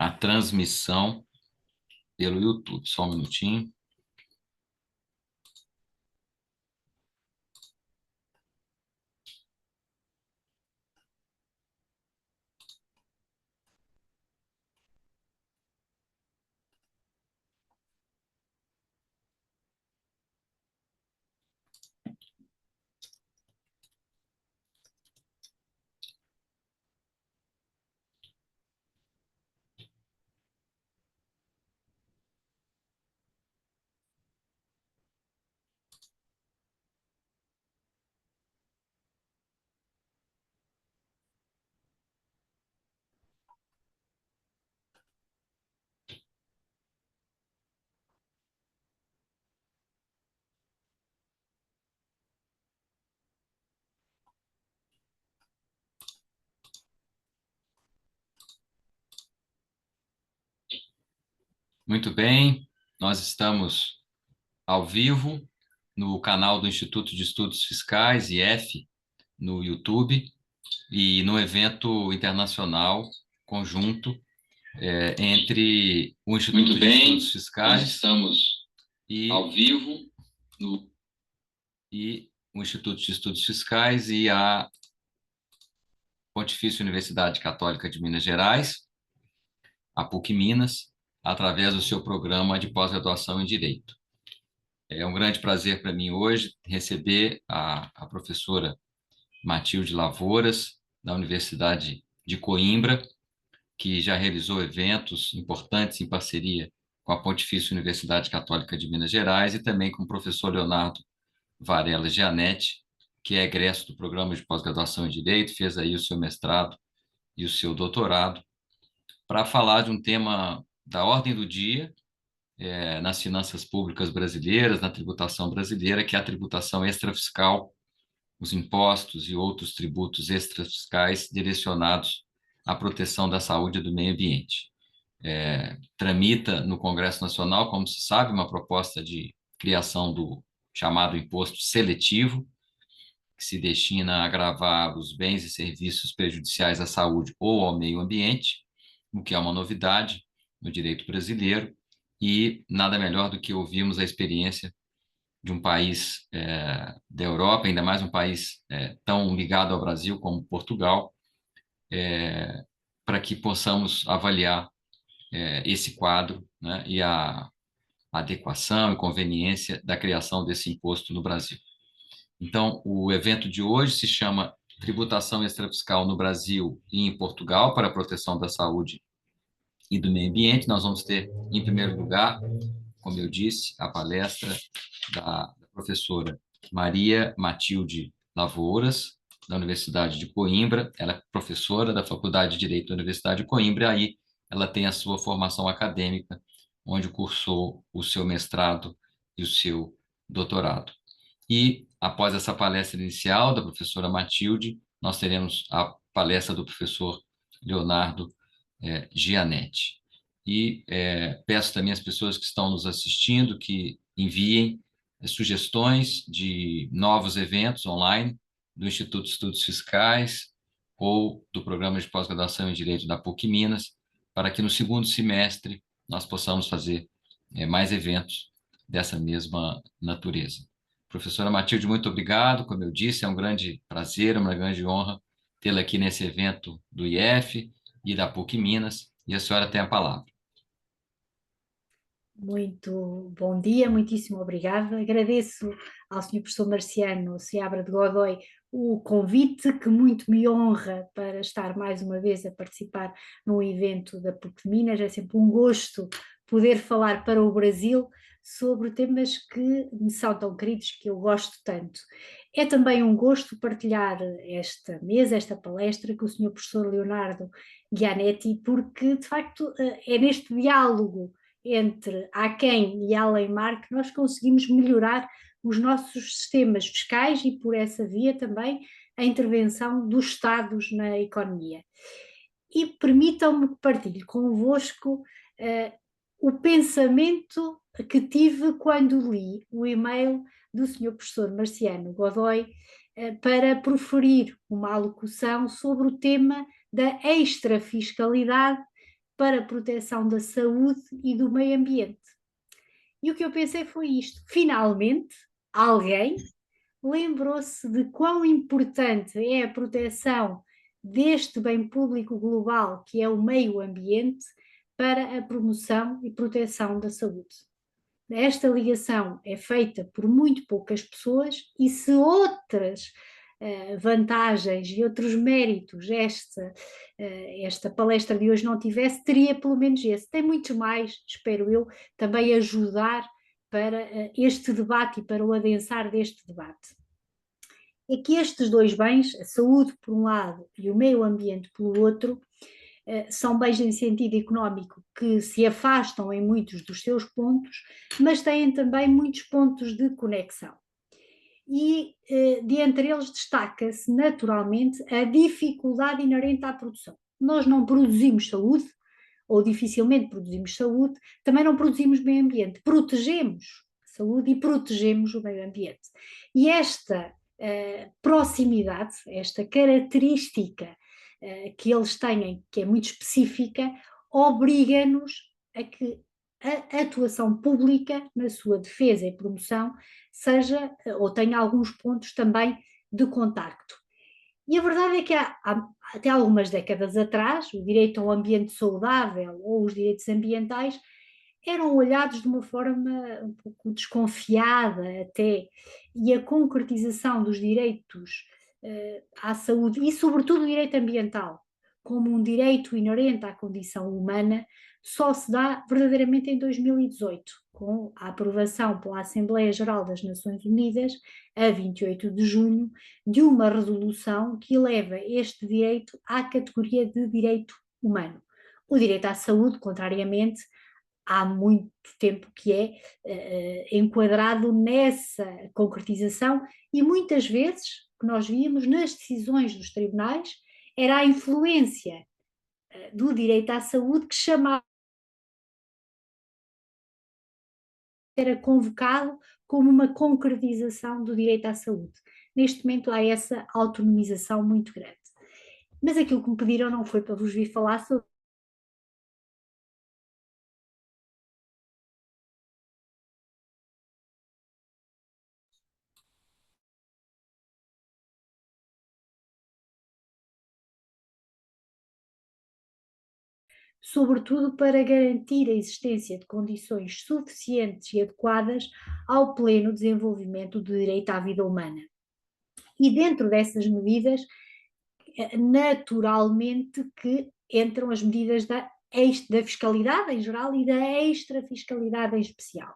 a transmissão pelo YouTube. Só um minutinho. Muito bem, nós estamos ao vivo no canal do Instituto de Estudos Fiscais, IF, no YouTube, e no evento internacional conjunto entre o Instituto de Estudos Fiscais, nós estamos ao vivo e o Instituto de Estudos Fiscais e a Pontifícia Universidade Católica de Minas Gerais, a PUC Minas, através do seu programa de pós-graduação em Direito. É um grande prazer para mim hoje receber a professora Matilde Lavouras, da Universidade de Coimbra, que já realizou eventos importantes em parceria com a Pontifícia Universidade Católica de Minas Gerais e também com o professor Leonardo Varela Gianetti, que é egresso do programa de pós-graduação em Direito, fez aí o seu mestrado e o seu doutorado, para falar de um tema da ordem do dia nas finanças públicas brasileiras, na tributação brasileira, que é a tributação extrafiscal, os impostos e outros tributos extrafiscais direcionados à proteção da saúde e do meio ambiente. Tramita no Congresso Nacional, como se sabe, uma proposta de criação do chamado imposto seletivo, que se destina a gravar os bens e serviços prejudiciais à saúde ou ao meio ambiente, o que é uma novidade no direito brasileiro, e nada melhor do que ouvirmos a experiência de um país da Europa, ainda mais um país tão ligado ao Brasil como Portugal, para que possamos avaliar esse quadro, né, e a adequação e conveniência da criação desse imposto no Brasil. Então, o evento de hoje se chama Tributação Extrafiscal no Brasil e em Portugal para a proteção da saúde e do meio ambiente. Nós vamos ter, em primeiro lugar, como eu disse, a palestra da professora Maria Matilde Lavouras, da Universidade de Coimbra. Ela é professora da Faculdade de Direito da Universidade de Coimbra, e aí ela tem a sua formação acadêmica, onde cursou o seu mestrado e o seu doutorado. E, após essa palestra inicial da professora Matilde, nós teremos a palestra do professor Leonardo Gianetti. E peço também às pessoas que estão nos assistindo que enviem sugestões de novos eventos online do Instituto de Estudos Fiscais ou do Programa de Pós-Graduação em Direito da PUC Minas, para que no segundo semestre nós possamos fazer mais eventos dessa mesma natureza. Professora Matilde, muito obrigado. Como eu disse, é um grande prazer, uma grande honra tê-la aqui nesse evento do IF e da PUC Minas, e a senhora tem a palavra. Muito bom dia, muitíssimo obrigada. Agradeço ao Sr. Professor Marciano Seabra de Godoy o convite, que muito me honra para estar mais uma vez a participar num evento da PUC de Minas. É sempre um gosto poder falar para o Brasil sobre temas que me são tão queridos, que eu gosto tanto. É também um gosto partilhar esta mesa, esta palestra com o Sr. Professor Leonardo Gianetti, porque de facto é neste diálogo entre aquém e além-mar que nós conseguimos melhorar os nossos sistemas fiscais e, por essa via, também a intervenção dos Estados na economia. E permitam-me que partilhe convosco o pensamento que tive quando li o e-mail do Sr. Professor Marciano Godoy para proferir uma alocução sobre o tema da extrafiscalidade para a proteção da saúde e do meio ambiente. E o que eu pensei foi isto: finalmente, alguém lembrou-se de quão importante é a proteção deste bem público global, que é o meio ambiente, para a promoção e proteção da saúde. Esta ligação é feita por muito poucas pessoas e se outras vantagens e outros méritos esta palestra de hoje não tivesse, teria pelo menos esse. Tem muitos mais, espero eu, também ajudar para este debate e para o adensar deste debate. É que estes dois bens, a saúde por um lado e o meio ambiente pelo outro, são bens em sentido económico que se afastam em muitos dos seus pontos, mas têm também muitos pontos de conexão. E dentre eles destaca-se naturalmente a dificuldade inerente à produção. Nós não produzimos saúde, ou dificilmente produzimos saúde, também não produzimos meio ambiente. Protegemos a saúde e protegemos o meio ambiente. E esta proximidade, esta característica que eles têm, que é muito específica, obriga-nos a que a atuação pública na sua defesa e promoção seja, ou tenha alguns pontos também de contacto. E a verdade é que até algumas décadas atrás, o direito a um ambiente saudável ou os direitos ambientais eram olhados de uma forma um pouco desconfiada até, e a concretização dos direitos à saúde e sobretudo o direito ambiental como um direito inerente à condição humana só se dá verdadeiramente em 2018, com a aprovação pela Assembleia Geral das Nações Unidas, a 28 de junho, de uma resolução que eleva este direito à categoria de direito humano. O direito à saúde, contrariamente, há muito tempo que é enquadrado nessa concretização e muitas vezes, que nós víamos nas decisões dos tribunais, era a influência do direito à saúde que chamava, era convocado como uma concretização do direito à saúde. Neste momento há essa autonomização muito grande. Mas aquilo que me pediram não foi para vos vir falar sobre sobretudo para garantir a existência de condições suficientes e adequadas ao pleno desenvolvimento do direito à vida humana. E dentro dessas medidas, naturalmente que entram as medidas da fiscalidade em geral e da extrafiscalidade em especial.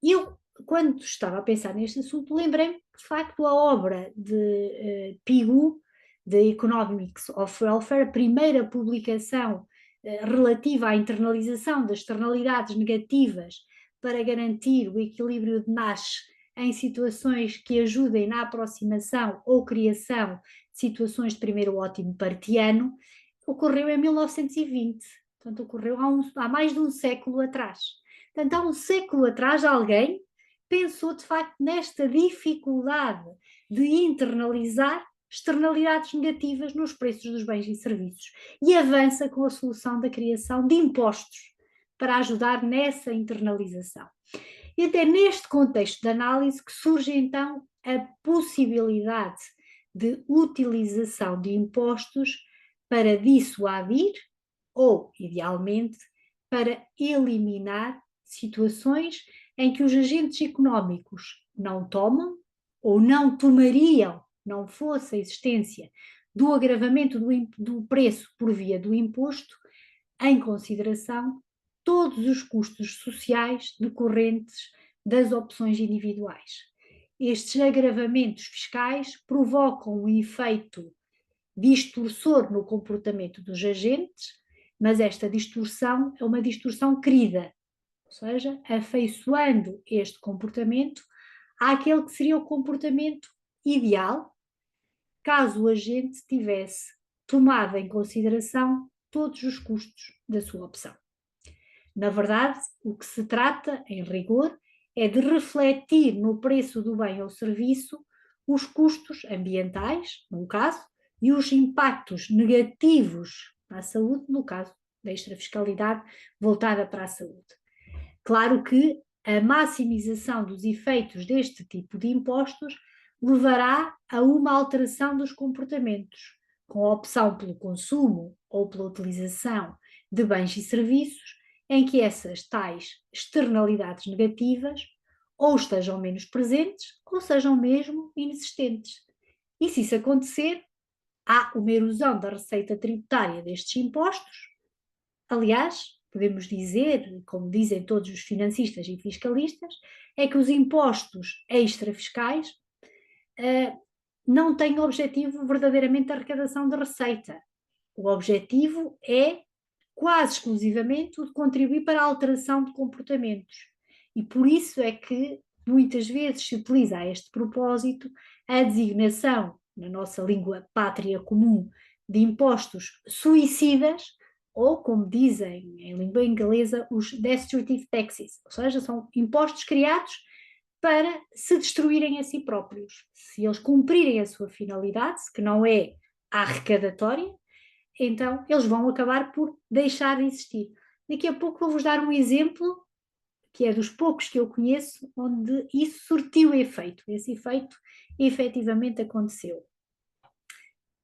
Eu, quando estava a pensar neste assunto, lembrei-me que, de facto, a obra de Pigou, The Economics of Welfare, a primeira publicação relativa à internalização das externalidades negativas para garantir o equilíbrio de Nash em situações que ajudem na aproximação ou criação de situações de primeiro ótimo partiano, ocorreu em 1920, portanto ocorreu há mais de um século atrás. Portanto, há um século atrás alguém pensou de facto nesta dificuldade de internalizar externalidades negativas nos preços dos bens e serviços e avança com a solução da criação de impostos para ajudar nessa internalização. E até neste contexto de análise que surge então a possibilidade de utilização de impostos para dissuadir ou, idealmente, para eliminar situações em que os agentes económicos não tomam ou não tomariam, não fosse a existência do agravamento do preço por via do imposto, em consideração todos os custos sociais decorrentes das opções individuais. Estes agravamentos fiscais provocam um efeito distorsor no comportamento dos agentes, mas esta distorção é uma distorção querida, ou seja, afeiçoando este comportamento àquele que seria o comportamento ideal, caso o agente tivesse tomado em consideração todos os custos da sua opção. Na verdade, o que se trata, em rigor, é de refletir no preço do bem ou serviço os custos ambientais, num caso, e os impactos negativos à saúde, no caso da extrafiscalidade voltada para a saúde. Claro que a maximização dos efeitos deste tipo de impostos levará a uma alteração dos comportamentos, com a opção pelo consumo ou pela utilização de bens e serviços, em que essas tais externalidades negativas ou estejam menos presentes ou sejam mesmo inexistentes. E se isso acontecer, há uma erosão da receita tributária destes impostos. Aliás, podemos dizer, como dizem todos os financistas e fiscalistas, é que os impostos extrafiscais não têm o objetivo verdadeiramente de arrecadação de receita. O objetivo é quase exclusivamente o de contribuir para a alteração de comportamentos. E por isso é que muitas vezes se utiliza a este propósito a designação, na nossa língua pátria comum, de impostos suicidas, ou, como dizem em língua inglesa, os destructive taxes, ou seja, são impostos criados para se destruírem a si próprios. Se eles cumprirem a sua finalidade, que não é a arrecadatória, então eles vão acabar por deixar de existir. Daqui a pouco vou-vos dar um exemplo, que é dos poucos que eu conheço, onde isso surtiu efeito. Esse efeito efetivamente aconteceu.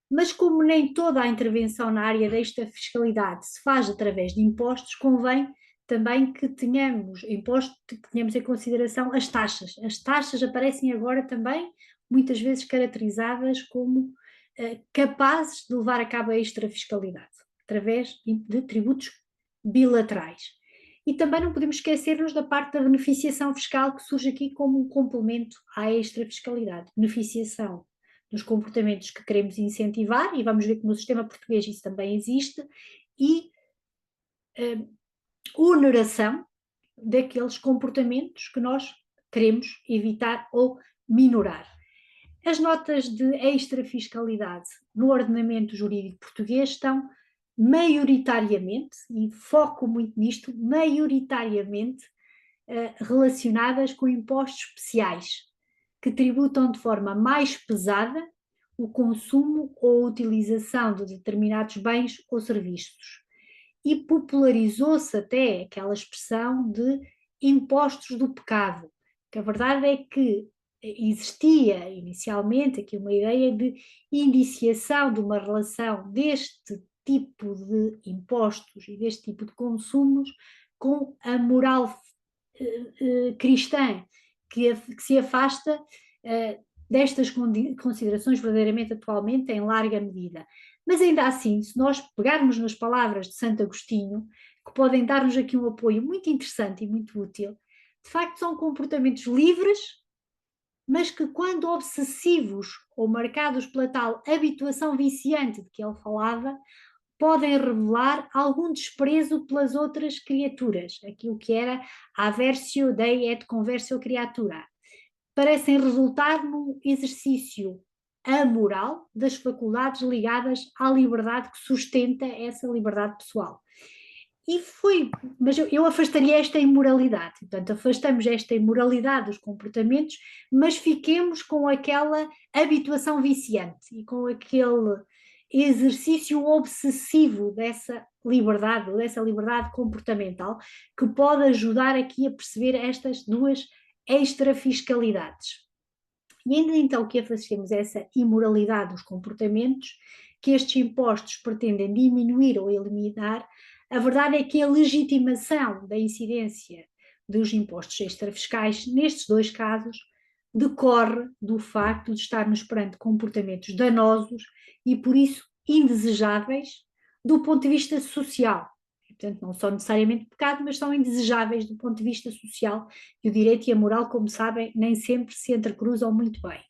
Mas como nem toda a intervenção na área desta fiscalidade se faz através de impostos, convém também que tenhamos impostos, que tenhamos em consideração as taxas. As taxas aparecem agora também muitas vezes caracterizadas como capazes de levar a cabo a extrafiscalidade, através de tributos bilaterais. E também não podemos esquecer-nos da parte da beneficiação fiscal, que surge aqui como um complemento à extrafiscalidade. Beneficiação dos comportamentos que queremos incentivar, e vamos ver que no sistema português isso também existe, e oneração daqueles comportamentos que nós queremos evitar ou minorar. As notas de extrafiscalidade no ordenamento jurídico português estão maioritariamente, e foco muito nisto, maioritariamente relacionadas com impostos especiais, que tributam de forma mais pesada o consumo ou a utilização de determinados bens ou serviços. E popularizou-se até aquela expressão de impostos do pecado, que a verdade é que existia inicialmente aqui uma ideia de indiciação de uma relação deste tipo de impostos e deste tipo de consumos com a moral cristã, que se afasta destas considerações verdadeiramente atualmente em larga medida. Mas ainda assim, se nós pegarmos nas palavras de Santo Agostinho, que podem dar-nos aqui um apoio muito interessante e muito útil, de facto são comportamentos livres, mas que quando obsessivos ou marcados pela tal habituação viciante de que ele falava, podem revelar algum desprezo pelas outras criaturas, aquilo que era aversio dei et conversio creatura. Parecem resultar num exercício amoral das faculdades ligadas à liberdade que sustenta essa liberdade pessoal. Mas eu afastaria esta imoralidade, portanto, afastamos esta imoralidade dos comportamentos, mas fiquemos com aquela habituação viciante e com aquele exercício obsessivo dessa liberdade comportamental, que pode ajudar aqui a perceber estas duas extrafiscalidades. E ainda então que afastemos essa imoralidade dos comportamentos que estes impostos pretendem diminuir ou eliminar, a verdade é que a legitimação da incidência dos impostos extrafiscais, nestes dois casos, decorre do facto de estarmos perante comportamentos danosos e, por isso, indesejáveis do ponto de vista social. E, portanto, não são necessariamente pecado, mas são indesejáveis do ponto de vista social, e o direito e a moral, como sabem, nem sempre se entrecruzam muito bem.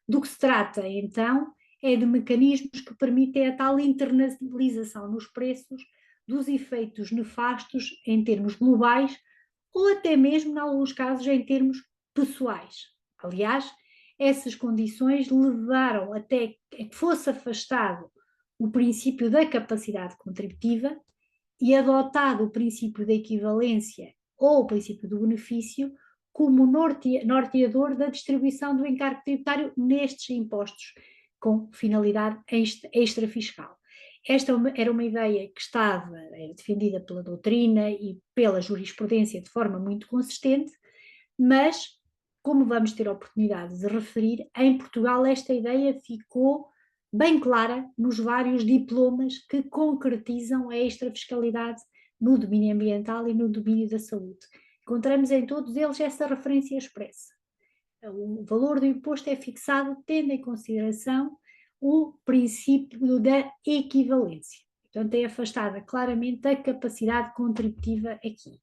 Do que se trata, então, é de mecanismos que permitem a tal internalização nos preços dos efeitos nefastos em termos globais ou até mesmo, em alguns casos, em termos pessoais. Aliás, essas condições levaram até que fosse afastado o princípio da capacidade contributiva e adotado o princípio da equivalência ou o princípio do benefício como norteador da distribuição do encargo tributário nestes impostos com finalidade extrafiscal. Esta era uma ideia que era defendida pela doutrina e pela jurisprudência de forma muito consistente, mas, como vamos ter a oportunidade de referir, em Portugal esta ideia ficou bem clara nos vários diplomas que concretizam a extrafiscalidade no domínio ambiental e no domínio da saúde. Encontramos em todos eles essa referência expressa. O valor do imposto é fixado tendo em consideração o princípio da equivalência. Portanto, é afastada claramente a capacidade contributiva aqui.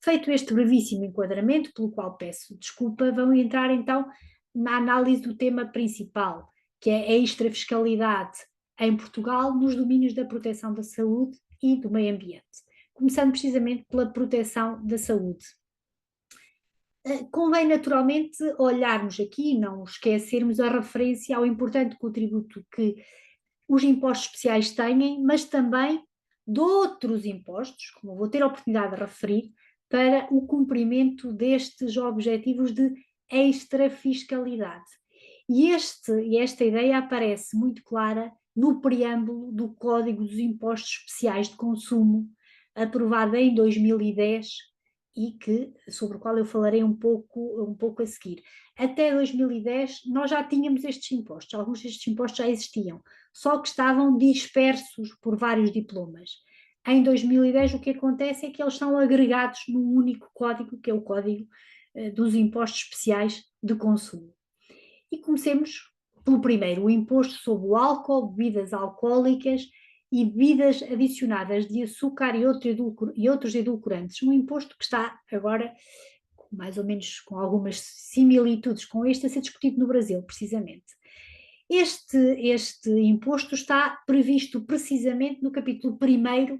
Feito este brevíssimo enquadramento, pelo qual peço desculpa, vamos entrar então na análise do tema principal, que é a extrafiscalidade em Portugal nos domínios da proteção da saúde e do meio ambiente. Começando precisamente pela proteção da saúde. Convém naturalmente olharmos aqui, não esquecermos a referência ao importante contributo que os impostos especiais têm, mas também de outros impostos, como vou ter a oportunidade de referir, para o cumprimento destes objetivos de extrafiscalidade. E esta ideia aparece muito clara no preâmbulo do Código dos Impostos Especiais de Consumo, aprovado em 2010, e sobre o qual eu falarei um pouco a seguir. Até 2010 nós já tínhamos estes impostos, alguns destes impostos já existiam, só que estavam dispersos por vários diplomas. Em 2010 o que acontece é que eles são agregados num único código, que é o Código dos Impostos Especiais de Consumo. E comecemos pelo primeiro, o imposto sobre o álcool, bebidas alcoólicas e bebidas adicionadas de açúcar e outros edulcorantes. Um imposto que está agora, mais ou menos com algumas similitudes com este, a ser discutido no Brasil, precisamente. Este imposto está previsto precisamente no capítulo 1º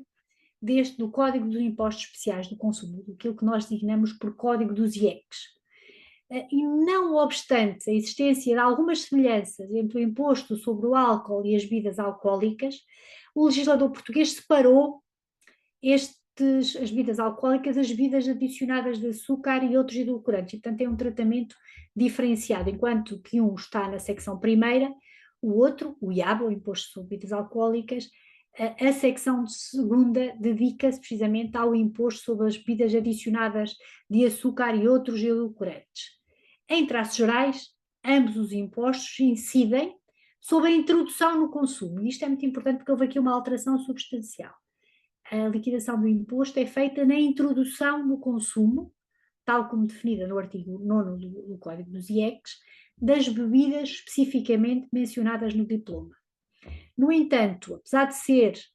do Código dos Impostos Especiais do Consumo, aquilo que nós designamos por Código dos IECs. E não obstante a existência de algumas semelhanças entre o imposto sobre o álcool e as bebidas alcoólicas, o legislador português separou as bebidas alcoólicas das bebidas adicionadas de açúcar e outros edulcorantes, e portanto tem um tratamento diferenciado, enquanto que um está na secção primeira, o outro, o IAB, o Imposto sobre Bebidas Alcoólicas, a secção segunda dedica-se precisamente ao imposto sobre as bebidas adicionadas de açúcar e outros edulcorantes. Em traços gerais, ambos os impostos incidem sobre a introdução no consumo, e isto é muito importante porque houve aqui uma alteração substancial. A liquidação do imposto é feita na introdução no consumo, tal como definida no artigo 9º do Código dos IECs, das bebidas especificamente mencionadas no diploma. No entanto, apesar de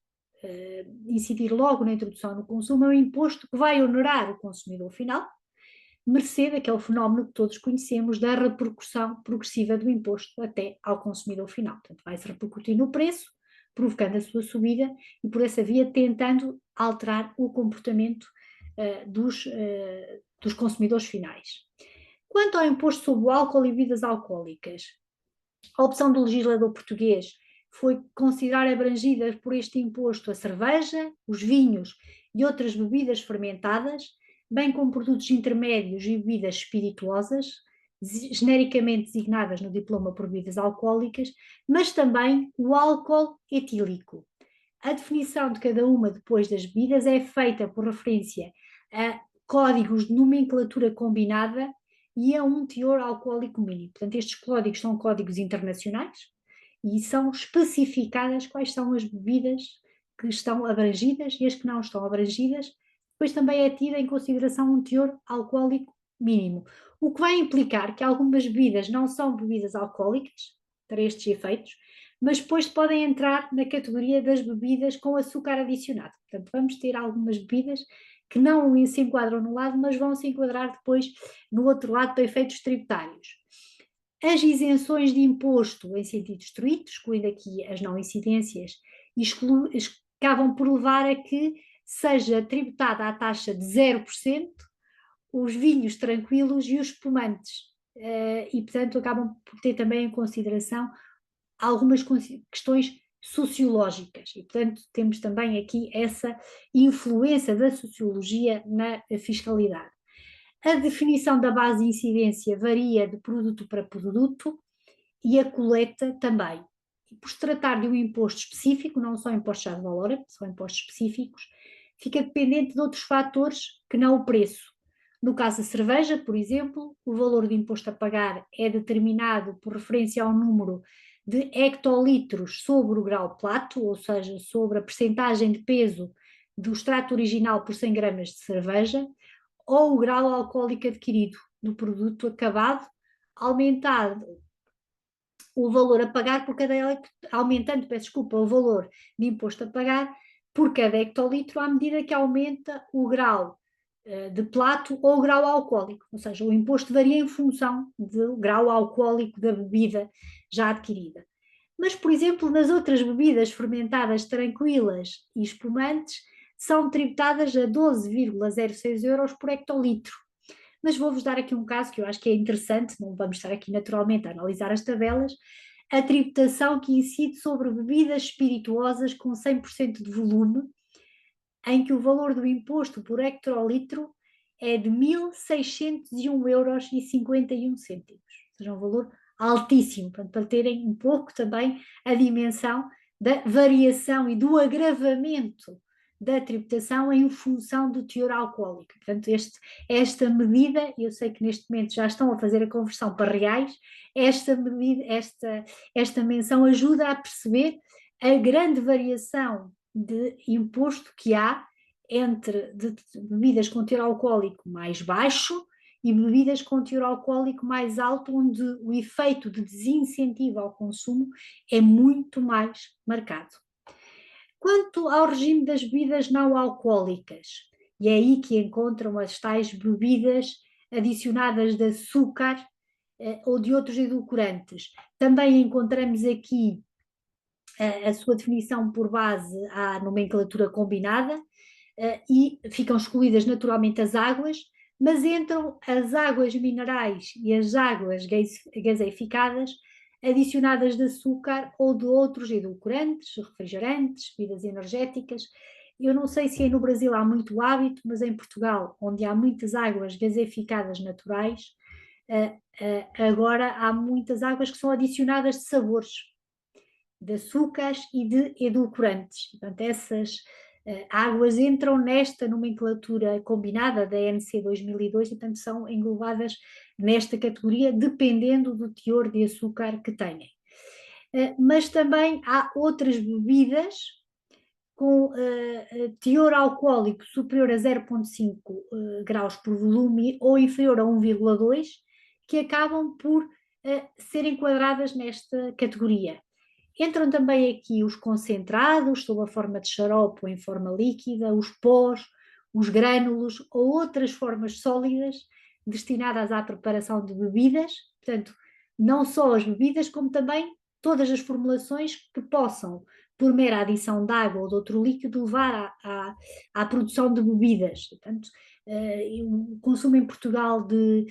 incidir logo na introdução no consumo, é um imposto que vai onerar o consumidor final, mercê daquele fenómeno que todos conhecemos da repercussão progressiva do imposto até ao consumidor final. Portanto, vai-se repercutir no preço, provocando a sua subida e, por essa via, tentando alterar o comportamento dos consumidores finais. Quanto ao imposto sobre o álcool e bebidas alcoólicas, a opção do legislador português foi considerar abrangidas por este imposto a cerveja, os vinhos e outras bebidas fermentadas, bem como produtos intermédios e bebidas espirituosas, genericamente designadas no diploma por bebidas alcoólicas, mas também o álcool etílico. A definição de cada uma depois das bebidas é feita por referência a códigos de nomenclatura combinada e a um teor alcoólico mínimo. Portanto, estes códigos são códigos internacionais e são especificadas quais são as bebidas que estão abrangidas e as que não estão abrangidas. Depois também é tida em consideração um teor alcoólico mínimo, o que vai implicar que algumas bebidas não são bebidas alcoólicas, para estes efeitos, mas depois podem entrar na categoria das bebidas com açúcar adicionado. Portanto, vamos ter algumas bebidas que não se enquadram no lado, mas vão se enquadrar depois no outro lado para efeitos tributários. As isenções de imposto em sentido estrito, excluindo aqui as não incidências, acabam por levar a que seja tributada a taxa de 0% os vinhos tranquilos e os espumantes, e portanto acabam por ter também em consideração algumas questões sociológicas, e portanto temos também aqui essa influência da sociologia na fiscalidade. A definição da base de incidência varia de produto para produto e a coleta também. por se tratar de um imposto específico, não só impostos já de valor, são impostos específicos, fica dependente de outros fatores que não o preço. No caso da cerveja, por exemplo, o valor do imposto a pagar é determinado por referência ao número de hectolitros sobre o grau plato, ou seja, sobre a percentagem de peso do extrato original por 100 gramas de cerveja, ou o grau alcoólico adquirido do produto acabado, aumentado o valor a pagar por cada aumentando, peço desculpa, o valor de imposto a pagar por cada hectolitro à medida que aumenta o grau de plato ou o grau alcoólico, ou seja, o imposto varia em função do grau alcoólico da bebida já adquirida. Mas, por exemplo, nas outras bebidas fermentadas tranquilas e espumantes, são tributadas a 12,06 euros por hectolitro. Mas vou-vos dar aqui um caso que eu acho que é interessante, não vamos estar aqui naturalmente a analisar as tabelas, a tributação que incide sobre bebidas espirituosas com 100% de volume, em que o valor do imposto por hectolitro é de 1.601,51 euros, ou seja, um valor altíssimo, portanto, para terem um pouco também a dimensão da variação e do agravamento da tributação em função do teor alcoólico. Portanto, esta medida, eu sei que neste momento já estão a fazer a conversão para reais, esta medida, esta menção ajuda a perceber a grande variação de imposto que há entre de bebidas com teor alcoólico mais baixo e bebidas com teor alcoólico mais alto, onde o efeito de desincentivo ao consumo é muito mais marcado. Quanto ao regime das bebidas não alcoólicas, e é aí que encontram as tais bebidas adicionadas de açúcar ou de outros edulcorantes, também encontramos aqui a sua definição por base à nomenclatura combinada e ficam excluídas naturalmente as águas, mas entram as águas minerais e as águas gaseificadas adicionadas de açúcar ou de outros edulcorantes, refrigerantes, bebidas energéticas. Eu não sei se aí no Brasil há muito hábito, mas em Portugal, onde há muitas águas gaseificadas naturais, agora há muitas águas que são adicionadas de sabores, de açúcares e de edulcorantes. Portanto, essas águas entram nesta nomenclatura combinada da NC 2002 e, portanto, são englobadas nesta categoria, dependendo do teor de açúcar que tenham. Mas também há outras bebidas com teor alcoólico superior a 0,5 graus por volume ou inferior a 1,2, que acabam por ser enquadradas nesta categoria. Entram também aqui os concentrados, sob a forma de xarope ou em forma líquida, os pós, os grânulos ou outras formas sólidas destinadas à preparação de bebidas, portanto, não só as bebidas, como também todas as formulações que possam, por mera adição de água ou de outro líquido, levar à produção de bebidas. Portanto, o consumo em Portugal de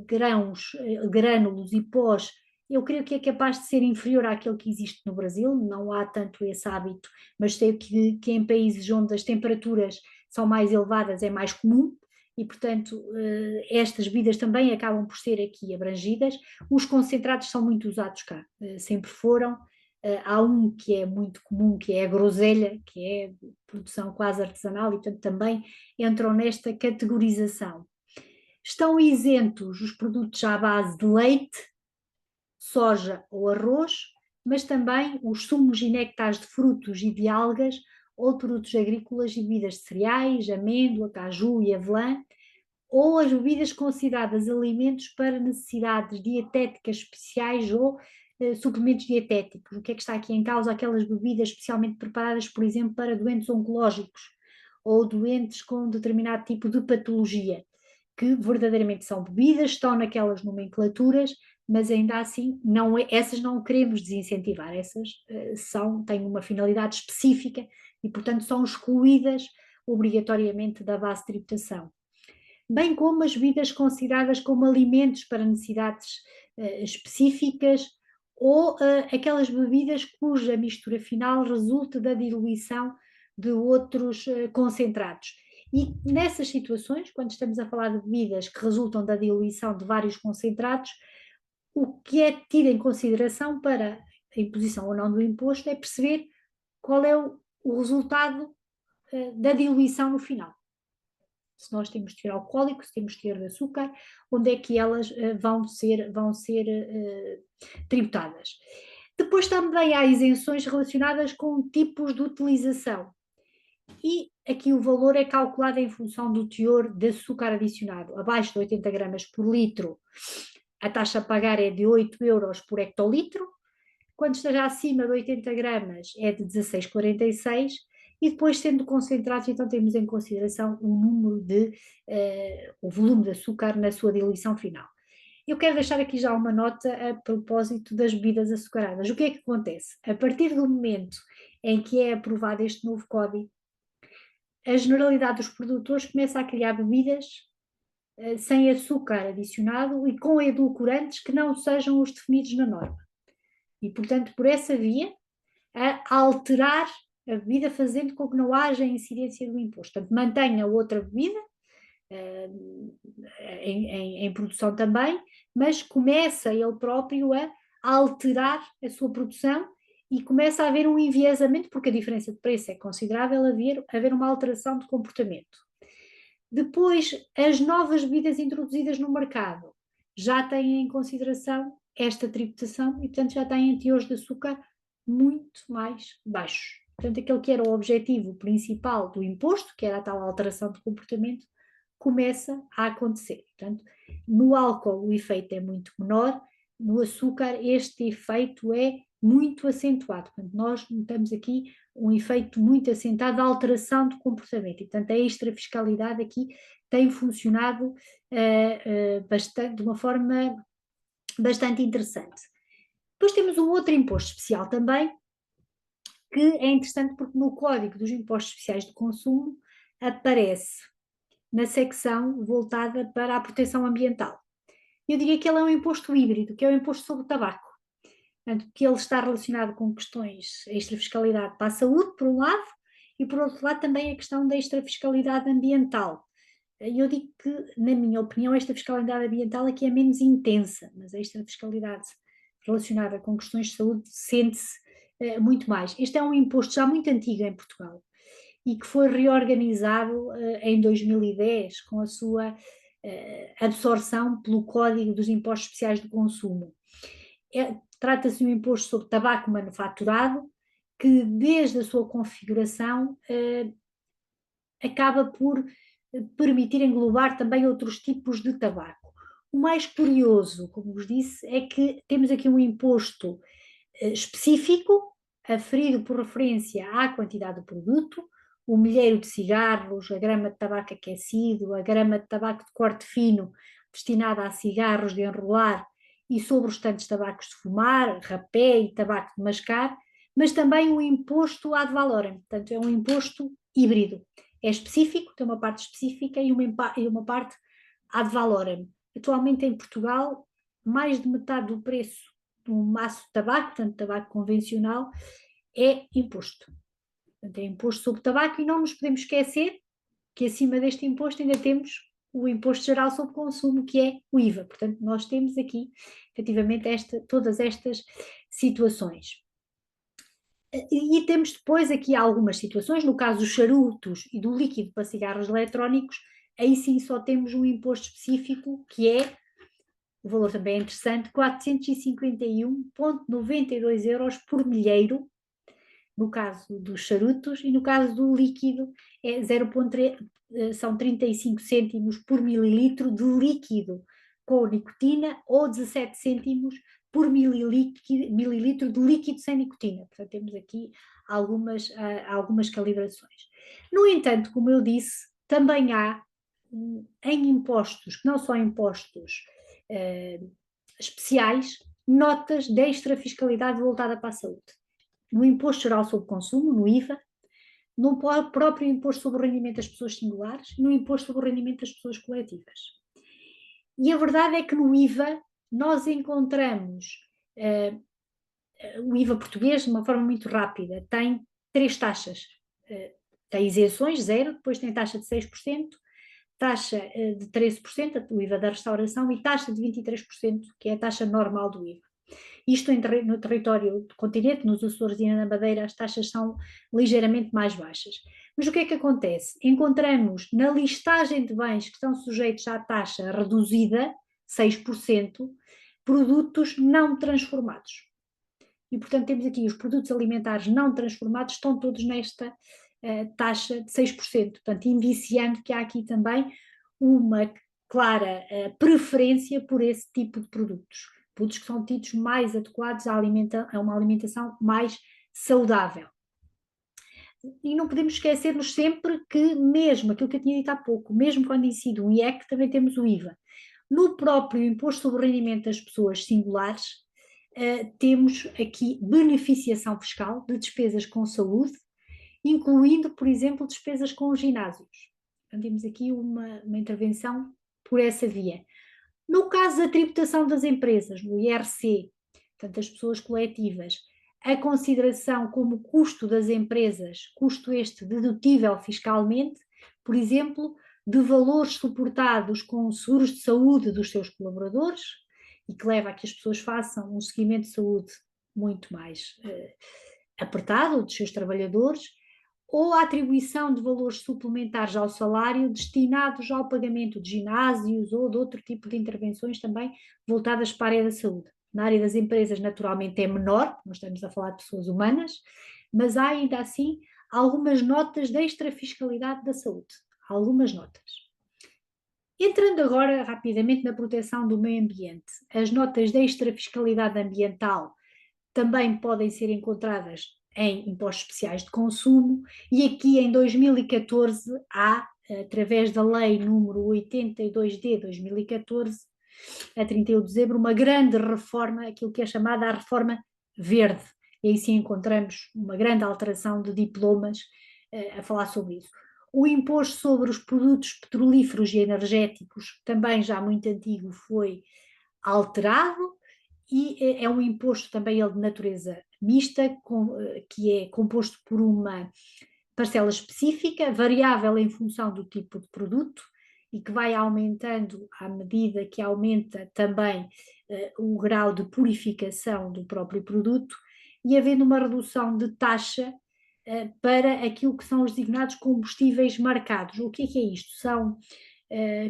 grãos, grânulos e pós, eu creio que é capaz de ser inferior àquele que existe no Brasil, não há tanto esse hábito, mas sei que em países onde as temperaturas são mais elevadas é mais comum e, portanto, estas bebidas também acabam por ser aqui abrangidas. Os concentrados são muito usados cá, sempre foram. Há um que é muito comum, que é a groselha, que é de produção quase artesanal e, portanto, também entram nesta categorização. Estão isentos os produtos à base de leite, soja ou arroz, mas também os sumos e néctares de frutos e de algas ou produtos agrícolas e bebidas de cereais, amêndoa, caju e avelã, ou as bebidas consideradas alimentos para necessidades dietéticas especiais ou suplementos dietéticos. O que é que está aqui em causa? Aquelas bebidas especialmente preparadas, por exemplo, para doentes oncológicos ou doentes com determinado tipo de patologia, que verdadeiramente são bebidas, estão naquelas nomenclaturas, mas ainda assim essas não queremos desincentivar, essas têm uma finalidade específica e, portanto, são excluídas obrigatoriamente da base de tributação. Bem como as bebidas consideradas como alimentos para necessidades específicas ou aquelas bebidas cuja mistura final resulte da diluição de outros concentrados. E nessas situações, quando estamos a falar de bebidas que resultam da diluição de vários concentrados, o que é tido em consideração para a imposição ou não do imposto, é perceber qual é o resultado da diluição no final. Se nós temos teor alcoólico, se temos teor de açúcar, onde é que elas vão ser tributadas. Depois também há isenções relacionadas com tipos de utilização. E aqui o valor é calculado em função do teor de açúcar adicionado. Abaixo de 80 gramas por litro, a taxa a pagar é de 8 euros por hectolitro. Quando esteja acima de 80 gramas é de 16,46, e depois, sendo concentrados, então temos em consideração o número o volume de açúcar na sua diluição final. Eu quero deixar aqui já uma nota a propósito das bebidas açucaradas. O que é que acontece? A partir do momento em que é aprovado este novo código, a generalidade dos produtores começa a criar bebidas sem açúcar adicionado e com edulcorantes que não sejam os definidos na norma. E, portanto, por essa via, a alterar a bebida, fazendo com que não haja incidência do imposto. Portanto, mantenha outra bebida em produção também, mas começa ele próprio a alterar a sua produção e começa a haver um enviesamento, porque a diferença de preço é considerável, haver uma alteração de comportamento. Depois, as novas bebidas introduzidas no mercado já têm em consideração esta tributação e, portanto, já têm teores de açúcar muito mais baixos. Portanto, aquele que era o objetivo principal do imposto, que era a tal alteração de comportamento, começa a acontecer. Portanto, no álcool o efeito é muito menor, no açúcar este efeito é muito acentuado. Portanto, nós notamos aqui um efeito muito acentuado de alteração de comportamento. E, portanto, a extrafiscalidade aqui tem funcionado de uma forma bastante interessante. Depois temos um outro imposto especial também, que é interessante porque no Código dos Impostos Especiais de Consumo aparece na secção voltada para a proteção ambiental. Eu diria que ele é um imposto híbrido, que é o imposto sobre o tabaco. Portanto, que ele está relacionado com questões de extrafiscalidade para a saúde, por um lado, e por outro lado também a questão da extrafiscalidade ambiental. Eu digo que, na minha opinião, esta fiscalidade ambiental aqui é menos intensa, mas a extrafiscalidade relacionada com questões de saúde sente-se muito mais. Este é um imposto já muito antigo em Portugal e que foi reorganizado em 2010 com a sua absorção pelo Código dos Impostos Especiais de Consumo. Trata-se de um imposto sobre tabaco manufaturado que, desde a sua configuração, acaba por permitir englobar também outros tipos de tabaco. O mais curioso, como vos disse, é que temos aqui um imposto específico, aferido por referência à quantidade do produto, o milheiro de cigarros, a grama de tabaco aquecido, a grama de tabaco de corte fino destinada a cigarros de enrolar e sobre os restantes tabacos de fumar, rapé e tabaco de mascar, mas também o imposto ad valorem, portanto é um imposto híbrido. É específico, tem uma parte específica e uma parte ad valorem. Atualmente em Portugal, mais de metade do preço de um maço de tabaco, portanto tabaco convencional, é imposto. Portanto, é imposto sobre tabaco e não nos podemos esquecer que acima deste imposto ainda temos o Imposto Geral sobre Consumo, que é o IVA. Portanto, nós temos aqui, efetivamente, todas estas situações. E temos depois aqui algumas situações, no caso dos charutos e do líquido para cigarros eletrónicos, aí sim só temos um imposto específico, que é, o valor também é interessante, 451,92 euros por milheiro, no caso dos charutos, e no caso do líquido é 0,3, são 35 cêntimos por mililitro de líquido com nicotina ou 17 cêntimos por mililitro de líquido sem nicotina. Portanto, temos aqui algumas calibrações. No entanto, como eu disse, também há em impostos, que não são impostos especiais, notas de extrafiscalidade voltada para a saúde. No Imposto Geral sobre Consumo, no IVA, no próprio Imposto sobre o Rendimento das Pessoas Singulares e no Imposto sobre o Rendimento das Pessoas Coletivas. E a verdade é que no IVA nós encontramos o IVA português de uma forma muito rápida, tem 3 taxas, tem isenções, 0, depois tem taxa de 6%, taxa de 13%, o IVA da restauração, e taxa de 23%, que é a taxa normal do IVA. Isto no território do continente, nos Açores e na Madeira, as taxas são ligeiramente mais baixas. Mas o que é que acontece? Encontramos na listagem de bens que estão sujeitos à taxa reduzida, 6%, produtos não transformados. E, portanto, temos aqui os produtos alimentares não transformados, estão todos nesta taxa de 6%. Portanto, indiciando que há aqui também uma clara preferência por esse tipo de produtos que são tidos mais adequados a uma alimentação mais saudável. E não podemos esquecermos sempre que, mesmo aquilo que eu tinha dito há pouco, mesmo quando incide o IEC, também temos o IVA. No próprio imposto sobre o rendimento das pessoas singulares, temos aqui beneficiação fiscal de despesas com saúde, incluindo, por exemplo, despesas com os ginásios. Então, temos aqui uma intervenção por essa via. No caso da tributação das empresas, no IRC, portanto, das pessoas coletivas, a consideração como custo das empresas, custo este dedutível fiscalmente, por exemplo, de valores suportados com seguros de saúde dos seus colaboradores, e que leva a que as pessoas façam um seguimento de saúde muito mais apertado dos seus trabalhadores, ou a atribuição de valores suplementares ao salário destinados ao pagamento de ginásios ou de outro tipo de intervenções também voltadas para a área da saúde. Na área das empresas, naturalmente, é menor, nós estamos a falar de pessoas humanas, mas há ainda assim algumas notas de extrafiscalidade da saúde. Algumas notas. Entrando agora rapidamente na proteção do meio ambiente, as notas de extrafiscalidade ambiental também podem ser encontradas em impostos especiais de consumo, e aqui em 2014 há, através da lei número 82 de 2014, a 31 de dezembro, uma grande reforma, aquilo que é chamada a reforma verde, e aí sim encontramos uma grande alteração de diplomas a falar sobre isso. O imposto sobre os produtos petrolíferos e energéticos, também já muito antigo, foi alterado, e é um imposto também ele de natureza mista, que é composto por uma parcela específica, variável em função do tipo de produto, e que vai aumentando à medida que aumenta também o grau de purificação do próprio produto, e havendo uma redução de taxa para aquilo que são os designados combustíveis marcados. O que é isto? São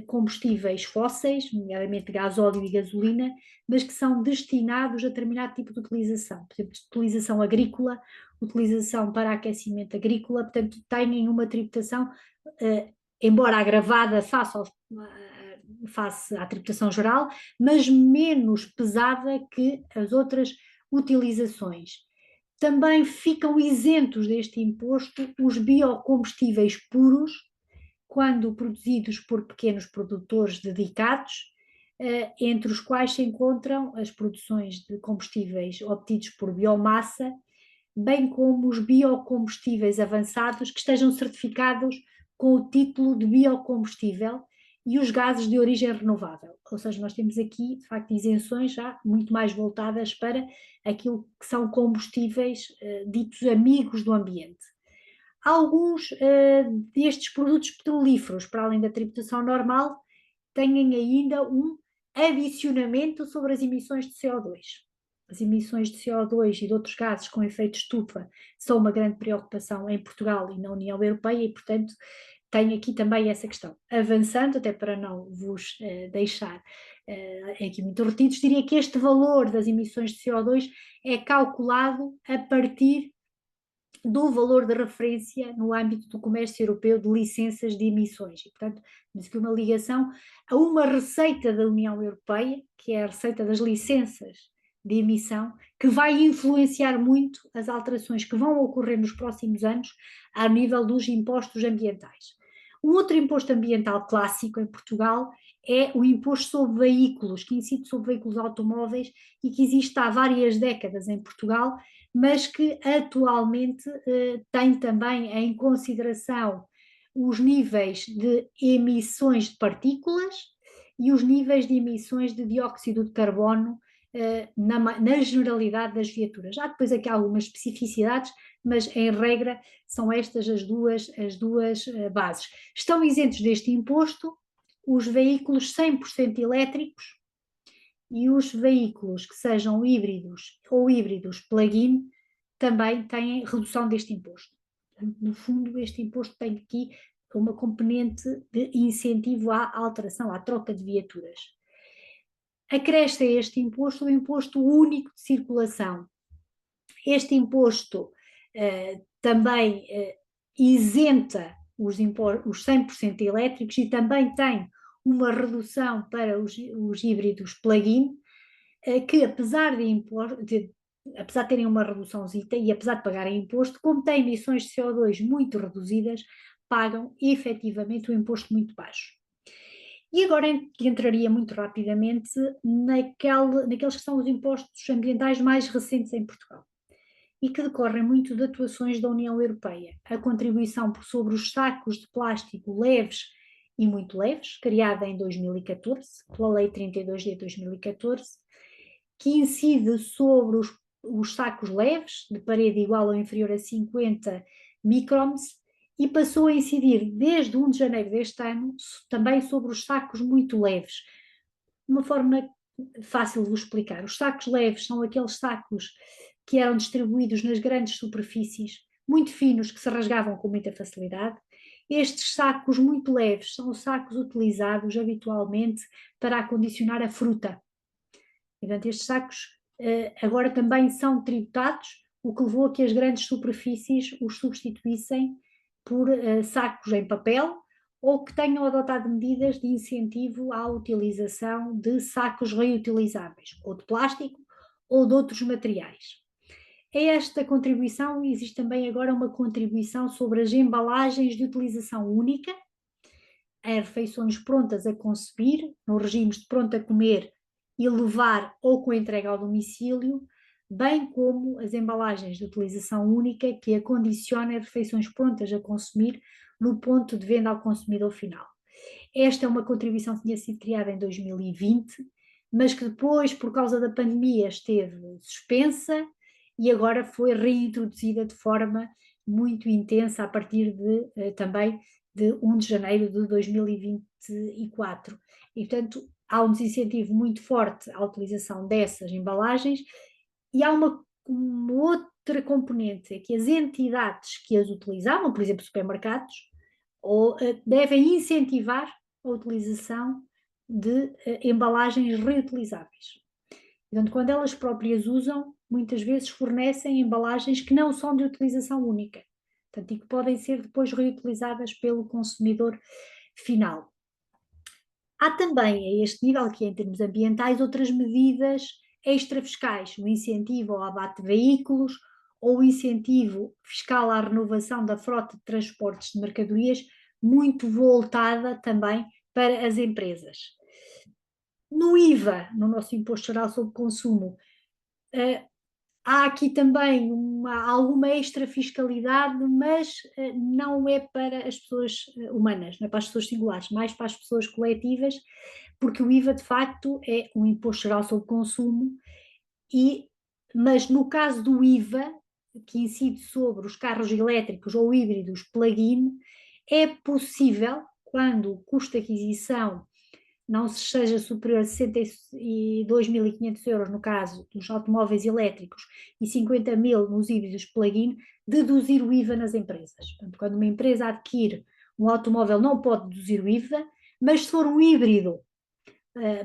combustíveis fósseis, nomeadamente gasóleo e gasolina, mas que são destinados a determinado tipo de utilização, por exemplo, de utilização agrícola, utilização para aquecimento agrícola, portanto, têm uma tributação, embora agravada face à tributação geral, mas menos pesada que as outras utilizações. Também ficam isentos deste imposto os biocombustíveis puros, quando produzidos por pequenos produtores dedicados, entre os quais se encontram as produções de combustíveis obtidos por biomassa, bem como os biocombustíveis avançados que estejam certificados com o título de biocombustível, e os gases de origem renovável. Ou seja, nós temos aqui, de facto, isenções já muito mais voltadas para aquilo que são combustíveis ditos amigos do ambiente. Alguns destes produtos petrolíferos, para além da tributação normal, têm ainda um adicionamento sobre as emissões de CO2. As emissões de CO2 e de outros gases com efeito de estufa são uma grande preocupação em Portugal e na União Europeia, e, portanto, tem aqui também essa questão. Avançando, até para não vos deixar aqui muito retidos, diria que este valor das emissões de CO2 é calculado a partir do valor de referência no âmbito do comércio europeu de licenças de emissões. E, portanto, temos aqui uma ligação a uma receita da União Europeia, que é a receita das licenças de emissão, que vai influenciar muito as alterações que vão ocorrer nos próximos anos ao nível dos impostos ambientais. Um outro imposto ambiental clássico em Portugal é o imposto sobre veículos, que incide sobre veículos automóveis e que existe há várias décadas em Portugal, mas que atualmente tem também em consideração os níveis de emissões de partículas e os níveis de emissões de dióxido de carbono na generalidade das viaturas. Há depois aqui algumas especificidades, mas em regra são estas as duas bases. Estão isentos deste imposto os veículos 100% elétricos e os veículos que sejam híbridos ou híbridos plug-in também têm redução deste imposto. Portanto, no fundo, este imposto tem aqui uma componente de incentivo à alteração, à troca de viaturas. Acresce a este imposto o imposto único de circulação. Este imposto também isenta os 100% elétricos e também tem uma redução para os híbridos plug-in, que apesar de terem uma reduçãozita e apesar de pagarem imposto, como têm emissões de CO2 muito reduzidas, pagam efetivamente um imposto muito baixo. E agora entraria muito rapidamente naqueles que são os impostos ambientais mais recentes em Portugal e que decorrem muito de atuações da União Europeia. A contribuição sobre os sacos de plástico leves e muito leves, criada em 2014, pela Lei 32 de 2014, que incide sobre os sacos leves, de parede igual ou inferior a 50 microns, e passou a incidir desde 1 de janeiro deste ano também sobre os sacos muito leves. De uma forma fácil de vos explicar, os sacos leves são aqueles sacos que eram distribuídos nas grandes superfícies, muito finos, que se rasgavam com muita facilidade. Estes sacos muito leves são os sacos utilizados habitualmente para acondicionar a fruta. E, portanto, estes sacos agora também são tributados, o que levou a que as grandes superfícies os substituíssem por sacos em papel ou que tenham adotado medidas de incentivo à utilização de sacos reutilizáveis, ou de plástico ou de outros materiais. A esta contribuição existe também agora uma contribuição sobre as embalagens de utilização única, a refeições prontas a consumir, no regimes de pronto a comer e levar ou com entrega ao domicílio, bem como as embalagens de utilização única que acondicionam refeições prontas a consumir no ponto de venda ao consumidor final. Esta é uma contribuição que tinha sido criada em 2020, mas que depois, por causa da pandemia, esteve suspensa e agora foi reintroduzida de forma muito intensa a partir também de 1 de janeiro de 2024. E, portanto, há um desincentivo muito forte à utilização dessas embalagens e há uma outra componente, é que as entidades que as utilizavam, por exemplo, supermercados, devem incentivar a utilização de embalagens reutilizáveis. Portanto, quando elas próprias usam, muitas vezes fornecem embalagens que não são de utilização única, portanto, e que podem ser depois reutilizadas pelo consumidor final. Há também, a este nível, que é em termos ambientais, outras medidas extrafiscais, o incentivo ao abate de veículos ou o incentivo fiscal à renovação da frota de transportes de mercadorias, muito voltada também para as empresas. No IVA, no nosso Imposto Geral sobre Consumo, há aqui também alguma extra fiscalidade, mas não é para as pessoas humanas, não é para as pessoas singulares, mais para as pessoas coletivas, porque o IVA de facto é um Imposto Geral sobre Consumo, mas no caso do IVA, que incide sobre os carros elétricos ou híbridos plug-in, é possível, quando o custo de aquisição não seja superior a 62.500 euros no caso dos automóveis elétricos e 50.000 nos híbridos plug-in, deduzir o IVA nas empresas. Portanto, quando uma empresa adquire um automóvel não pode deduzir o IVA, mas se for um híbrido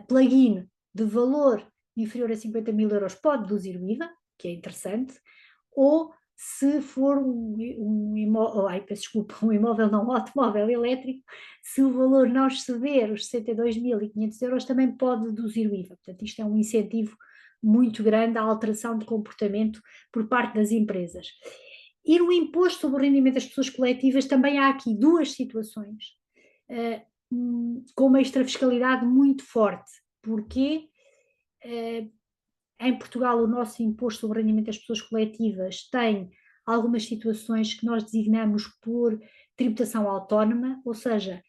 plug-in de valor inferior a 50.000 euros pode deduzir o IVA, que é interessante, ou se for um automóvel elétrico, se o valor não exceder os 62.500 euros, também pode deduzir o IVA. Portanto, isto é um incentivo muito grande à alteração de comportamento por parte das empresas. E no imposto sobre o rendimento das pessoas coletivas também há aqui duas situações com uma extrafiscalidade muito forte. Porquê? Em Portugal, o nosso imposto sobre o rendimento das pessoas coletivas tem algumas situações que nós designamos por tributação autónoma, ou seja,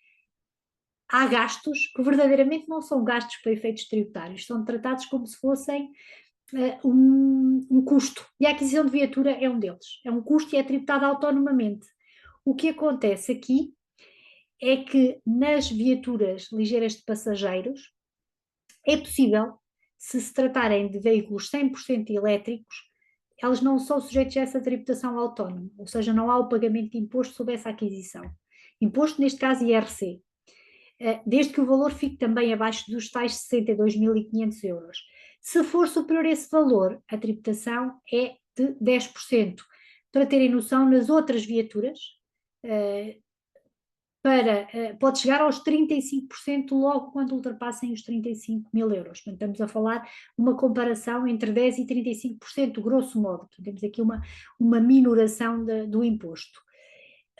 há gastos que verdadeiramente não são gastos para efeitos tributários, são tratados como se fossem um custo. E a aquisição de viatura é um deles. É um custo e é tributado autonomamente. O que acontece aqui é que nas viaturas ligeiras de passageiros é possível se tratarem de veículos 100% elétricos, elas não são sujeitas a essa tributação autónoma, ou seja, não há o pagamento de imposto sobre essa aquisição. Imposto, neste caso, IRC, desde que o valor fique também abaixo dos tais 62.500 euros. Se for superior a esse valor, a tributação é de 10%. Para terem noção, nas outras viaturas, pode chegar aos 35% logo quando ultrapassem os 35 mil euros. Portanto, estamos a falar uma comparação entre 10% e 35%, grosso modo. Portanto, temos aqui uma minoração do imposto.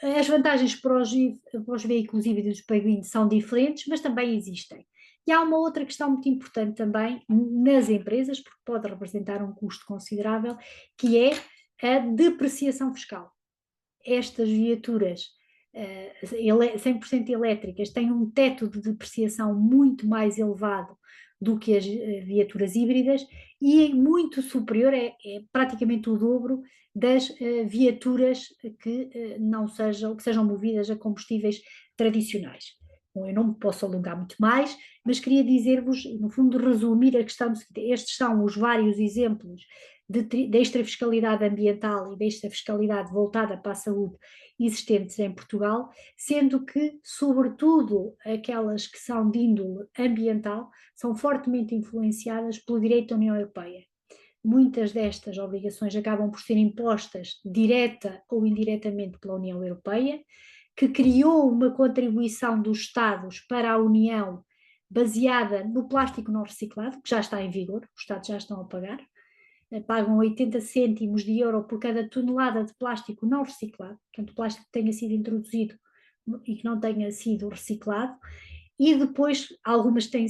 As vantagens para os veículos híbridos plug-in são diferentes, mas também existem. E há uma outra questão muito importante também nas empresas, porque pode representar um custo considerável, que é a depreciação fiscal. Estas viaturas 100% elétricas têm um teto de depreciação muito mais elevado do que as viaturas híbridas e muito superior, é praticamente o dobro das viaturas que sejam movidas a combustíveis tradicionais. Bom, eu não me posso alongar muito mais, mas queria dizer-vos, no fundo, resumir a questão. Estes são os vários exemplos de extrafiscalidade ambiental e de extrafiscalidade voltada para a saúde existentes em Portugal, sendo que, sobretudo, aquelas que são de índole ambiental são fortemente influenciadas pelo direito da União Europeia. Muitas destas obrigações acabam por ser impostas direta ou indiretamente pela União Europeia, que criou uma contribuição dos Estados para a União baseada no plástico não reciclado, que já está em vigor, os Estados já estão a pagar, pagam 80 cêntimos de euro por cada tonelada de plástico não reciclado, portanto, plástico que tenha sido introduzido e que não tenha sido reciclado, e depois algumas têm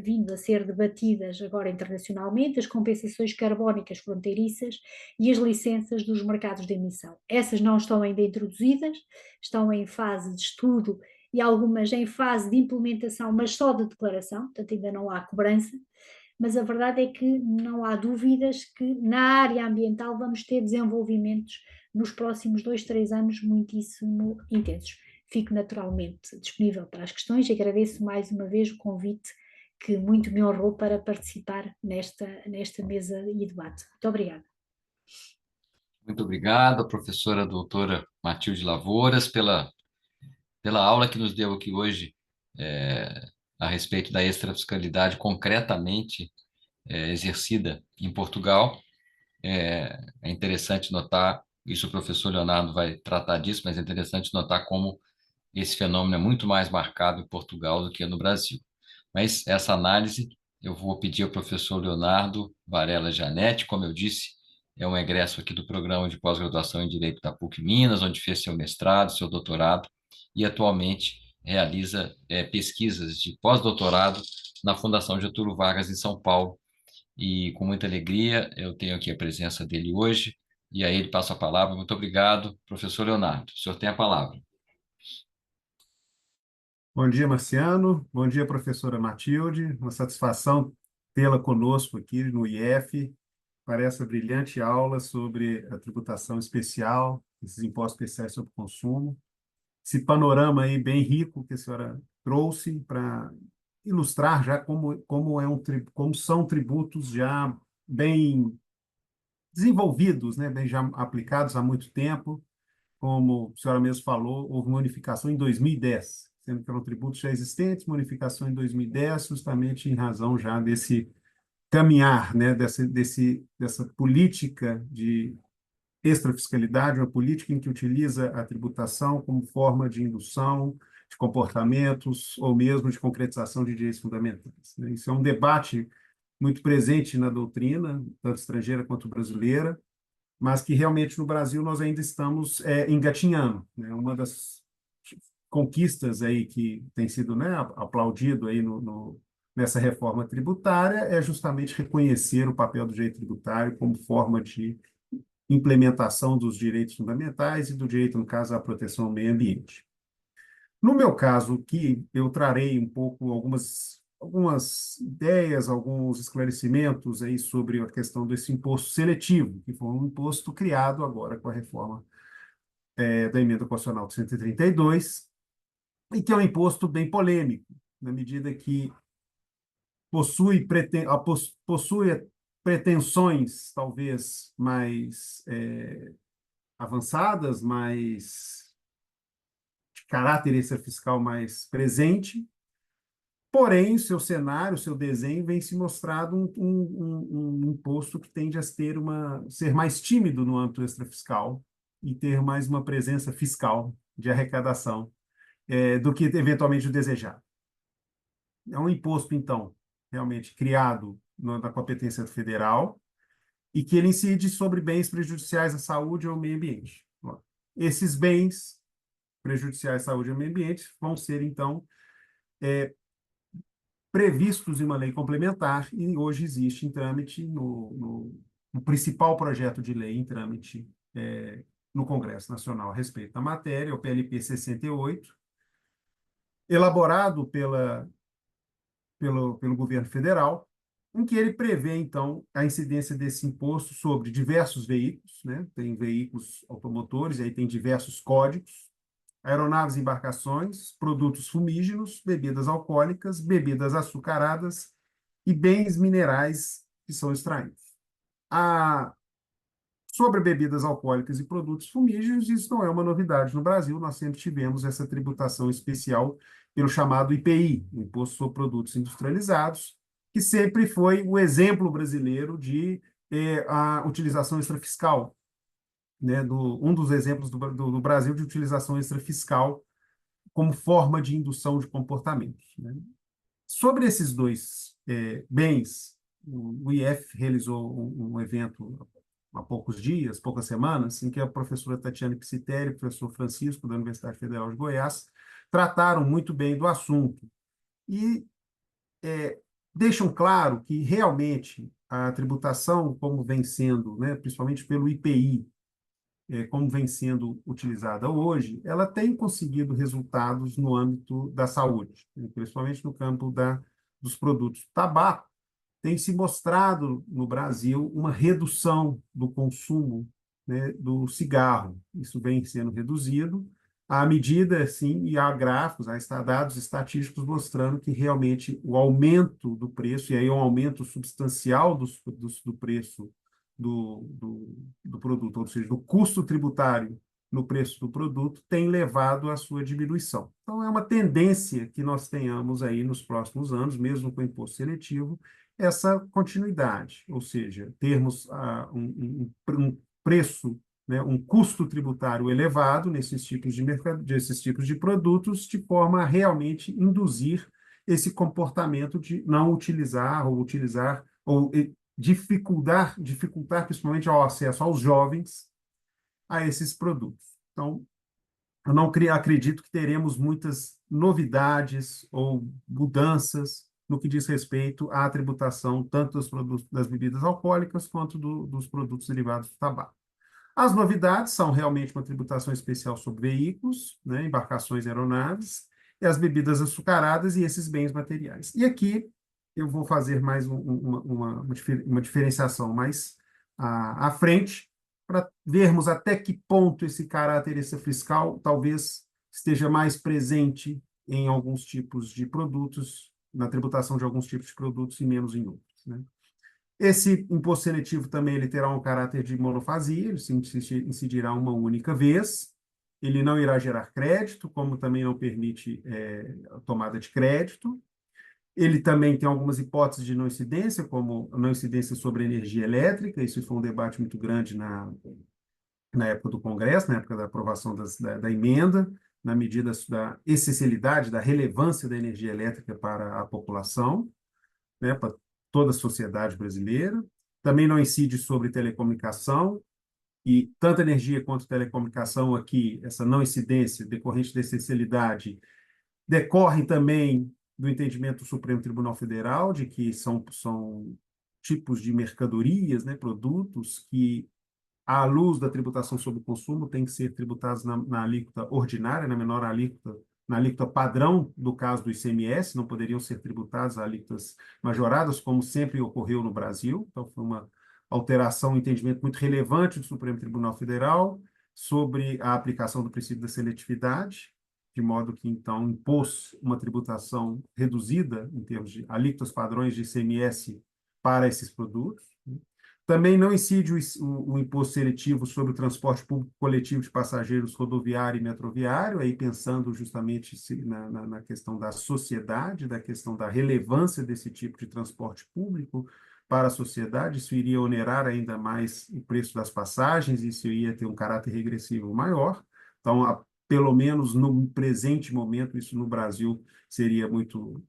vindo a ser debatidas agora internacionalmente, as compensações carbónicas fronteiriças e as licenças dos mercados de emissão. Essas não estão ainda introduzidas, estão em fase de estudo e algumas em fase de implementação, mas só de declaração, portanto ainda não há cobrança, mas a verdade é que não há dúvidas que na área ambiental vamos ter desenvolvimentos nos próximos 2, 3 anos muitíssimo intensos. Fico naturalmente disponível para as questões e agradeço mais uma vez o convite que muito me honrou para participar nesta mesa e debate. Muito obrigada. Muito obrigado, professora doutora Matilde Lavouras, pela aula que nos deu aqui hoje a respeito da extrafiscalidade concretamente exercida em Portugal. É interessante notar, isso o professor Leonardo vai tratar disso, mas é interessante notar como esse fenômeno é muito mais marcado em Portugal do que no Brasil. Mas essa análise eu vou pedir ao professor Leonardo Varela Janete, como eu disse, é um egresso aqui do programa de pós-graduação em Direito da PUC Minas, onde fez seu mestrado, seu doutorado, e atualmente realiza pesquisas de pós-doutorado na Fundação Getúlio Vargas, em São Paulo. E com muita alegria eu tenho aqui a presença dele hoje, e aí ele passa a palavra. Muito obrigado, professor Leonardo. O senhor tem a palavra. Bom dia, Marciano. Bom dia, professora Matilde. Uma satisfação tê-la conosco aqui no IF para essa brilhante aula sobre a tributação especial, esses impostos especiais sobre o consumo. Esse panorama aí bem rico que a senhora trouxe para ilustrar já como são tributos já bem desenvolvidos, né, bem já aplicados há muito tempo. Como a senhora mesmo falou, houve uma unificação em 2010, sendo que eram tributos já existentes, uma unificação em 2010, justamente em razão já desse caminhar, né, dessa política de extrafiscalidade, uma política em que utiliza a tributação como forma de indução de comportamentos ou mesmo de concretização de direitos fundamentais, né? Isso é um debate muito presente na doutrina, tanto estrangeira quanto brasileira, mas que realmente no Brasil nós ainda estamos engatinhando, né? Uma das conquistas aí que tem sido, né, aplaudido aí nessa reforma tributária é justamente reconhecer o papel do direito tributário como forma de implementação dos direitos fundamentais e do direito, no caso, à proteção ao meio ambiente. No meu caso aqui, eu trarei um pouco algumas ideias, alguns esclarecimentos aí sobre a questão desse imposto seletivo, que foi um imposto criado agora com a reforma da Emenda Constitucional de 132, e que é um imposto bem polêmico, na medida que possui pretensões talvez mais avançadas, mais de caráter extrafiscal mais presente, porém, seu cenário, seu desenho vem se mostrado um imposto que tende a ser mais tímido no âmbito extrafiscal e ter mais uma presença fiscal de arrecadação do que eventualmente o desejado. É um imposto, então, realmente criado na competência federal e que ele incide sobre bens prejudiciais à saúde ou ao meio ambiente. Esses bens prejudiciais à saúde e ao meio ambiente vão ser, então, previstos em uma lei complementar e hoje existe em trâmite no principal projeto de lei em trâmite no Congresso Nacional a respeito da matéria, o PLP 68, elaborado pelo governo federal, em que ele prevê, então, a incidência desse imposto sobre diversos veículos, né? Tem veículos automotores, e aí tem diversos códigos, aeronaves e embarcações, produtos fumígenos, bebidas alcoólicas, bebidas açucaradas e bens minerais que são extraídos. Sobre bebidas alcoólicas e produtos fumígenos, isso não é uma novidade no Brasil, nós sempre tivemos essa tributação especial pelo chamado IPI, Imposto sobre Produtos Industrializados, que sempre foi o exemplo brasileiro de a utilização extrafiscal, né, um dos exemplos do Brasil de utilização extrafiscal como forma de indução de comportamentos, né? Sobre esses dois bens, o IF realizou um evento há poucos dias, poucas semanas, em que a professora Tatiana Psiteri e o professor Francisco, da Universidade Federal de Goiás, trataram muito bem do assunto e deixam claro que realmente a tributação, como vem sendo, né, principalmente pelo IPI, como vem sendo utilizada hoje, ela tem conseguido resultados no âmbito da saúde, principalmente no campo dos produtos. Tabaco tem se mostrado no Brasil uma redução do consumo, né, do cigarro. Isso vem sendo reduzido à medida, sim, e há gráficos, há dados estatísticos mostrando que realmente o aumento do preço, e aí um aumento substancial do preço do produto, ou seja, do custo tributário no preço do produto, tem levado à sua diminuição. Então, é uma tendência que nós tenhamos aí nos próximos anos, mesmo com o imposto seletivo, essa continuidade, ou seja, termos um preço, né, um custo tributário elevado nesses tipos desses tipos de produtos, de forma a realmente induzir esse comportamento de não utilizar ou dificultar principalmente o acesso aos jovens a esses produtos. Então, eu não acredito que teremos muitas novidades ou mudanças no que diz respeito à tributação tanto das bebidas alcoólicas quanto dos produtos derivados do tabaco. As novidades são realmente uma tributação especial sobre veículos, né, embarcações e aeronaves, e as bebidas açucaradas e esses bens materiais. E aqui eu vou fazer mais uma diferenciação mais à frente, para vermos até que ponto esse caráter fiscal talvez esteja mais presente em alguns tipos de produtos, na tributação de alguns tipos de produtos e menos em outros, né? Esse imposto seletivo também ele terá um caráter de monofasia, ele se incidirá uma única vez, ele não irá gerar crédito, como também não permite a tomada de crédito. Ele também tem algumas hipóteses de não incidência, como não incidência sobre a energia elétrica, isso foi um debate muito grande na época do Congresso, na época da aprovação da emenda, na medida da essencialidade, da relevância da energia elétrica para a população, né, para toda a sociedade brasileira. Também não incide sobre telecomunicação, e tanto energia quanto telecomunicação aqui, essa não incidência decorrente da essencialidade, decorre também do entendimento do Supremo Tribunal Federal de que são tipos de mercadorias, né, produtos que, à luz da tributação sobre o consumo, têm que ser tributados na alíquota ordinária, na menor alíquota, na alíquota padrão do caso do ICMS, não poderiam ser tributados a alíquotas majoradas, como sempre ocorreu no Brasil. Então, foi uma alteração, um entendimento muito relevante do Supremo Tribunal Federal sobre a aplicação do princípio da seletividade. de modo que, então, impôs uma tributação reduzida em termos de alíquotas padrões de ICMS para esses produtos. Também não incide o imposto seletivo sobre o transporte público coletivo de passageiros rodoviário e metroviário, aí pensando justamente na questão da sociedade, da questão da relevância desse tipo de transporte público para a sociedade. Isso iria onerar ainda mais o preço das passagens, isso ia ter um caráter regressivo maior. Então, pelo menos no presente momento, isso no Brasil seria muito,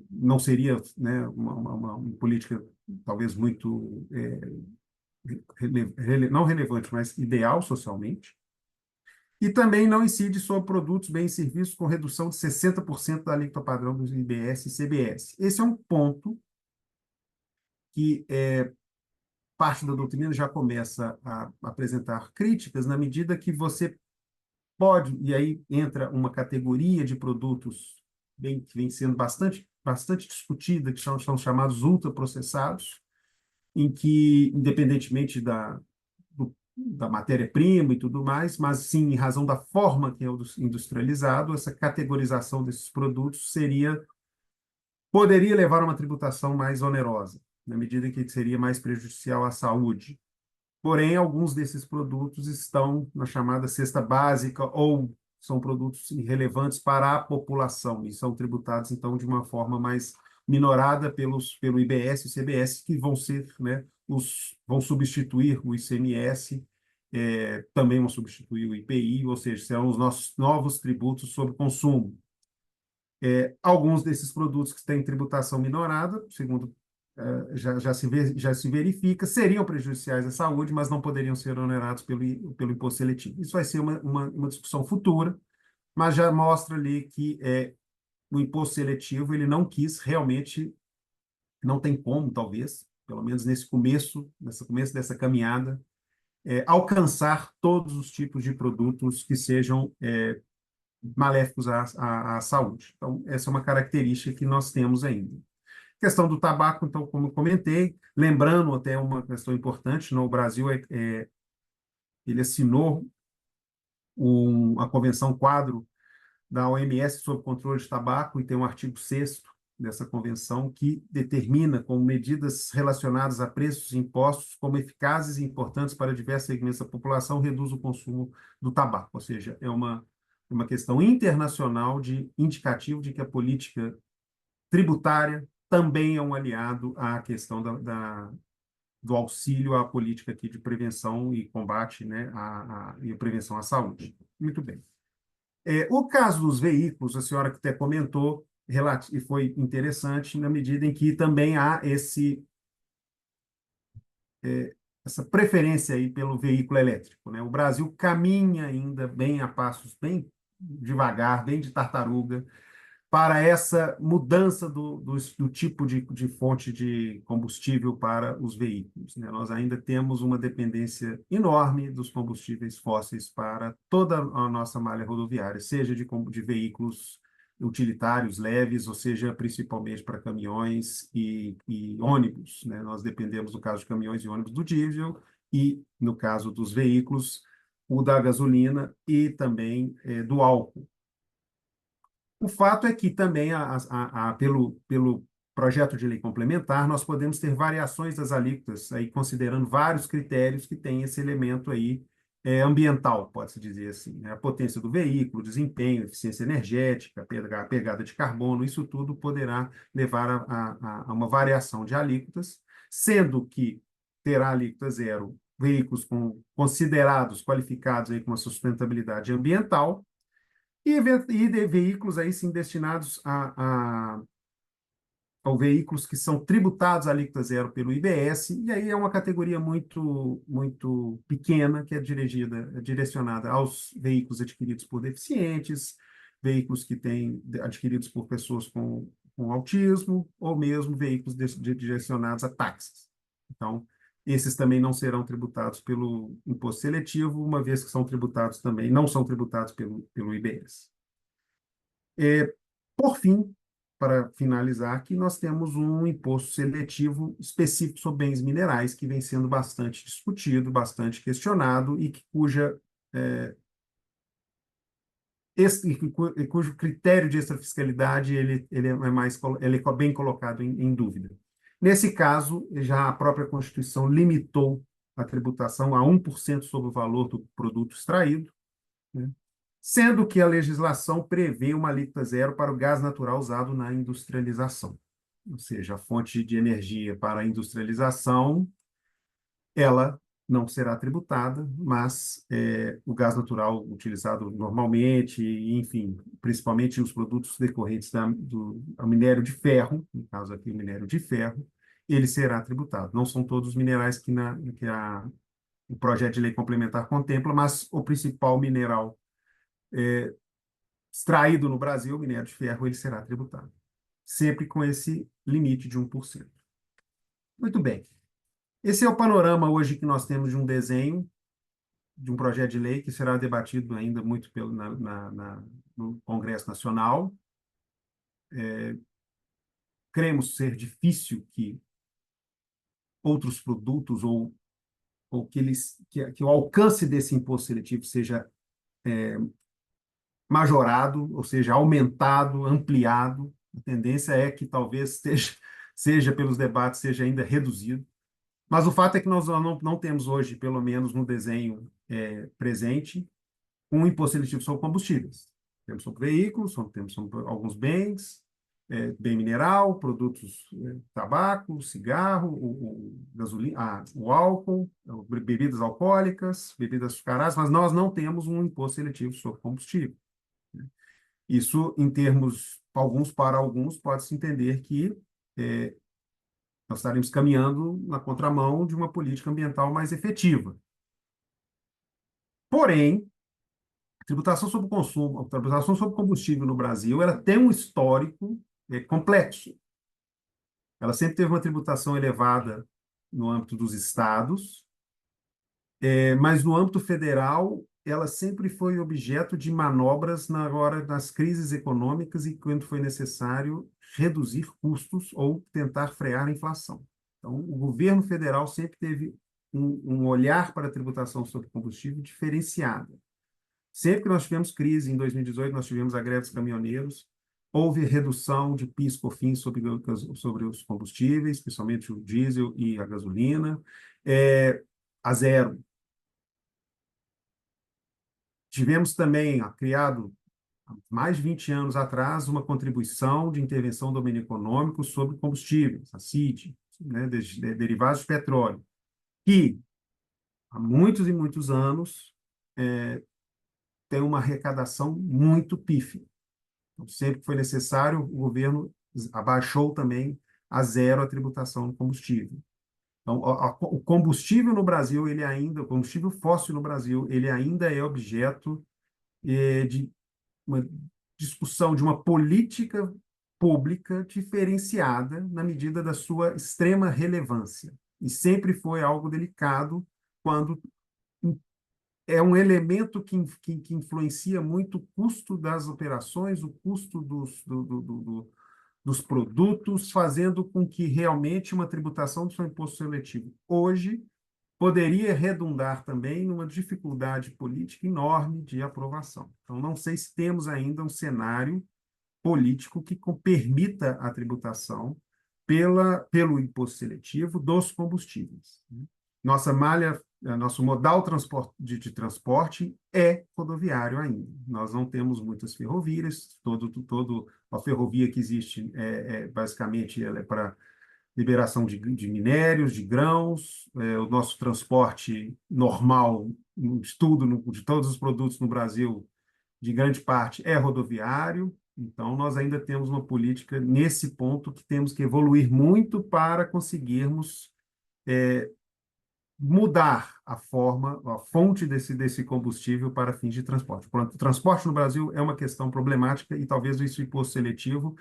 não seria, né, uma política talvez muito não relevante, mas ideal socialmente. E também não incide sobre produtos, bens e serviços com redução de 60% da alíquota padrão dos IBS e CBS. Esse é um ponto que parte da doutrina já começa a apresentar críticas na medida que você pode, e aí entra uma categoria de produtos que vem sendo bastante discutida, que são chamados ultraprocessados, em que, independentemente da matéria-prima e tudo mais, mas sim em razão da forma que é industrializado, essa categorização desses produtos poderia levar a uma tributação mais onerosa, na medida que seria mais prejudicial à saúde. Porém, alguns desses produtos estão na chamada cesta básica ou são produtos irrelevantes para a população e são tributados, então, de uma forma mais minorada pelo IBS e CBS, que vão ser, né, vão substituir o ICMS, também vão substituir o IPI, ou seja, serão os nossos novos tributos sobre consumo. Alguns desses produtos que têm tributação minorada, segundo já se verifica, seriam prejudiciais à saúde, mas não poderiam ser onerados pelo imposto seletivo. Isso vai ser uma discussão futura, mas já mostra ali que o imposto seletivo ele não quis realmente, não tem como, talvez, pelo menos nesse começo dessa caminhada, alcançar todos os tipos de produtos que sejam maléficos à saúde. Então, essa é uma característica que nós temos ainda. Questão do tabaco, então, como eu comentei, lembrando até uma questão importante, no Brasil ele assinou a Convenção Quadro da OMS sobre o controle de tabaco e tem um artigo 6º dessa convenção que determina como medidas relacionadas a preços e impostos como eficazes e importantes para diversos segmentos da população reduz o consumo do tabaco, ou seja, é uma questão internacional de indicativo de que a política tributária também é um aliado à questão do auxílio à política aqui de prevenção e combate, né, e prevenção à saúde. Muito bem. O caso dos veículos, a senhora que até comentou, e foi interessante na medida em que também há essa preferência aí pelo veículo elétrico, né? O Brasil caminha ainda bem a passos bem devagar, bem de tartaruga, para essa mudança do tipo de fonte de combustível para os veículos, né? Nós ainda temos uma dependência enorme dos combustíveis fósseis para toda a nossa malha rodoviária, seja de veículos utilitários leves, ou seja, principalmente para caminhões e ônibus, né? Nós dependemos, no caso de caminhões e ônibus, do diesel e, no caso dos veículos, o da gasolina e também do álcool. O fato é que também, pelo projeto de lei complementar, nós podemos ter variações das alíquotas, aí considerando vários critérios que têm esse elemento aí ambiental, pode-se dizer assim, né? A potência do veículo, desempenho, eficiência energética, a pegada de carbono, isso tudo poderá levar a uma variação de alíquotas, sendo que terá alíquota zero veículos considerados, qualificados aí com uma sustentabilidade ambiental, e de veículos aí sim destinados a veículos que são tributados à alíquota zero pelo IBS, e aí é uma categoria muito pequena que é direcionada aos veículos adquiridos por deficientes, veículos que adquiridos por pessoas com autismo, ou mesmo veículos direcionados a táxis. Então, esses também não serão tributados pelo imposto seletivo, uma vez que não são tributados pelo IBS. Por fim, para finalizar, aqui nós temos um imposto seletivo específico sobre bens minerais, que vem sendo bastante discutido, bastante questionado, e cuja cujo critério de extrafiscalidade ele é bem colocado em dúvida. Nesse caso, já a própria Constituição limitou a tributação a 1% sobre o valor do produto extraído, né? Sendo que a legislação prevê uma alíquota zero para o gás natural usado na industrialização. Ou seja, a fonte de energia para a industrialização, ela não será tributada, mas o gás natural utilizado normalmente, enfim, principalmente os produtos decorrentes do minério de ferro, no caso aqui o minério de ferro, ele será tributado. Não são todos os minerais que o projeto de lei complementar contempla, mas o principal mineral extraído no Brasil, o minério de ferro, ele será tributado, sempre com esse limite de 1%. Muito bem. Esse é o panorama hoje que nós temos de um desenho, de um projeto de lei que será debatido ainda muito no Congresso Nacional. Cremos ser difícil que outros produtos ou que o alcance desse imposto seletivo seja majorado, ou seja, aumentado, ampliado. A tendência é que talvez seja pelos debates, seja ainda reduzido. Mas o fato é que nós não temos hoje, pelo menos no desenho presente, um imposto seletivo sobre combustíveis. Temos sobre veículos, temos sobre alguns bens, bem mineral, produtos, tabaco, cigarro, gasolina, o álcool, bebidas alcoólicas, bebidas açucaradas, mas nós não temos um imposto seletivo sobre combustível. Isso, em termos para alguns, pode-se entender que nós estaremos caminhando na contramão de uma política ambiental mais efetiva. Porém, a tributação sobre o consumo, a tributação sobre combustível no Brasil, ela tem um histórico complexo. Ela sempre teve uma tributação elevada no âmbito dos estados, mas no âmbito federal, ela sempre foi objeto de manobras na hora das crises econômicas e quando foi necessário reduzir custos ou tentar frear a inflação. Então, o governo federal sempre teve um olhar para a tributação sobre combustível diferenciada. Sempre que nós tivemos crise, em 2018, nós tivemos a greve dos caminhoneiros, houve redução de PIS, COFINS sobre os combustíveis, principalmente o diesel e a gasolina, a zero. Tivemos também criado, há mais de 20 anos atrás, uma contribuição de intervenção do domínio econômico sobre combustíveis, a CID, né, derivados de petróleo, que há muitos e muitos anos tem uma arrecadação muito pífia. Então, sempre que foi necessário, o governo abaixou também a zero a tributação do combustível. Então, o combustível no Brasil, o combustível fóssil no Brasil, ele ainda é objeto de uma discussão de uma política pública diferenciada na medida da sua extrema relevância. E sempre foi algo delicado quando é um elemento que influencia muito o custo das operações, o custo dos produtos, fazendo com que realmente uma tributação do seu imposto seletivo hoje poderia redundar também numa dificuldade política enorme de aprovação. Então, não sei se temos ainda um cenário político que permita a tributação pelo imposto seletivo dos combustíveis. Nosso modal de transporte é rodoviário ainda. Nós não temos muitas ferrovias, a ferrovia que existe basicamente ela é para liberação de minérios, de grãos, o nosso transporte normal, de todos os produtos no Brasil, de grande parte, é rodoviário. Então, nós ainda temos uma política nesse ponto que temos que evoluir muito para conseguirmos mudar a fonte desse combustível para fins de transporte. O transporte no Brasil é uma questão problemática e talvez esse imposto seletivo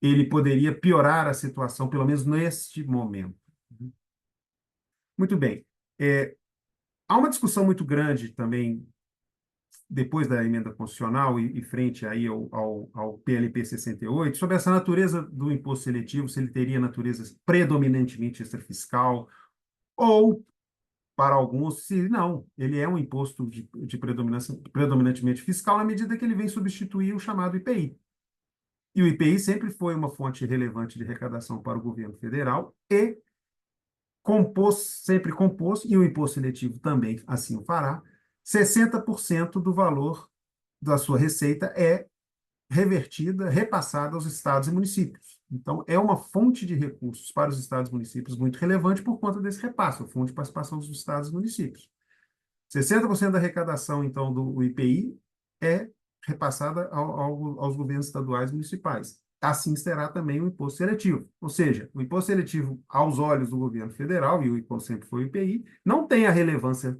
ele poderia piorar a situação, pelo menos neste momento. Muito bem. Há uma discussão muito grande também, depois da emenda constitucional e frente aí ao PLP 68, sobre essa natureza do imposto seletivo, se ele teria natureza predominantemente extrafiscal ou para alguns, se não, ele é um imposto de predominantemente fiscal na medida que ele vem substituir o chamado IPI. E o IPI sempre foi uma fonte relevante de arrecadação para o governo federal e sempre compôs, e o imposto seletivo também assim o fará, 60% do valor da sua receita é revertida, repassada aos estados e municípios. Então, é uma fonte de recursos para os estados e municípios muito relevante por conta desse repasse, a fonte de participação dos estados e municípios. 60% da arrecadação, então, do IPI é repassada aos governos estaduais e municipais. Assim será também o imposto seletivo. Ou seja, o imposto seletivo, aos olhos do governo federal, e o imposto sempre foi o IPI, não tem a relevância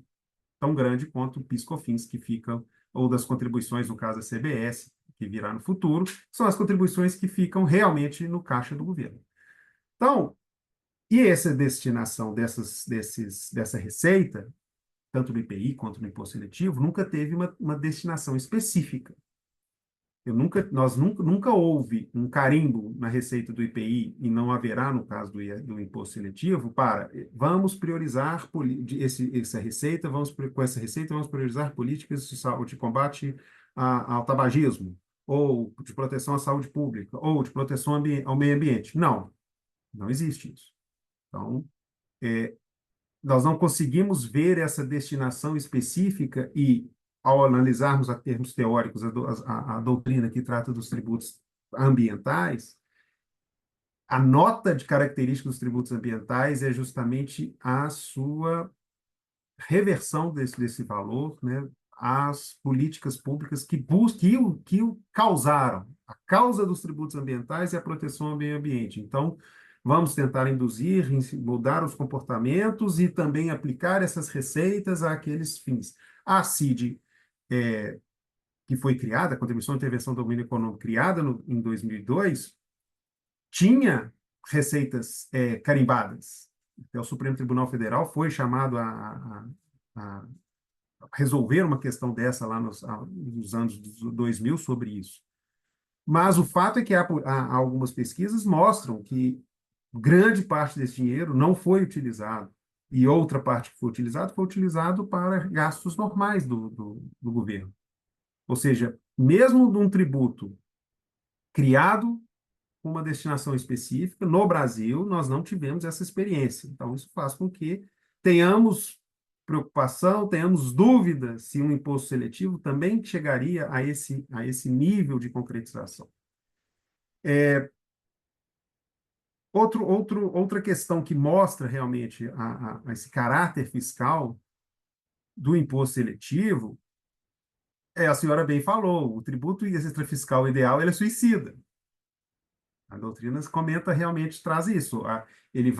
tão grande quanto o PIS/COFINS, que ficam, ou das contribuições, no caso a CBS, que virá no futuro, são as contribuições que ficam realmente no caixa do governo. Então, e essa destinação dessa receita, tanto no IPI quanto no imposto seletivo, nunca teve uma destinação específica. Nunca houve um carimbo na receita do IPI, e não haverá no caso do imposto seletivo, para vamos priorizar essa receita, com essa receita vamos priorizar políticas de combate ao tabagismo, ou de proteção à saúde pública, ou de proteção ao meio ambiente. Não, não existe isso. Então, nós não conseguimos ver essa destinação específica e, ao analisarmos a termos teóricos a doutrina que trata dos tributos ambientais, a nota de característica dos tributos ambientais é justamente a sua reversão desse valor, né, às políticas públicas que o causaram. A causa dos tributos ambientais é a proteção ao meio ambiente. Então, vamos tentar induzir, mudar os comportamentos e também aplicar essas receitas àqueles fins. A CID, que foi criada, a Contribuição de Intervenção do Domínio Econômico, criada em 2002, tinha receitas carimbadas. Então, o Supremo Tribunal Federal foi chamado a resolver uma questão dessa lá nos anos 2000 sobre isso. Mas o fato é que há algumas pesquisas mostram que grande parte desse dinheiro não foi utilizado, e outra parte que foi utilizado para gastos normais do governo. Ou seja, mesmo de um tributo criado com uma destinação específica, no Brasil, nós não tivemos essa experiência. Então, isso faz com que tenhamos preocupação, tenhamos dúvidas se um imposto seletivo também chegaria a esse nível de concretização. Outra questão que mostra realmente esse caráter fiscal do imposto seletivo a senhora bem falou, o tributo extrafiscal ideal ele é suicida. A doutrina comenta realmente, traz isso. Ele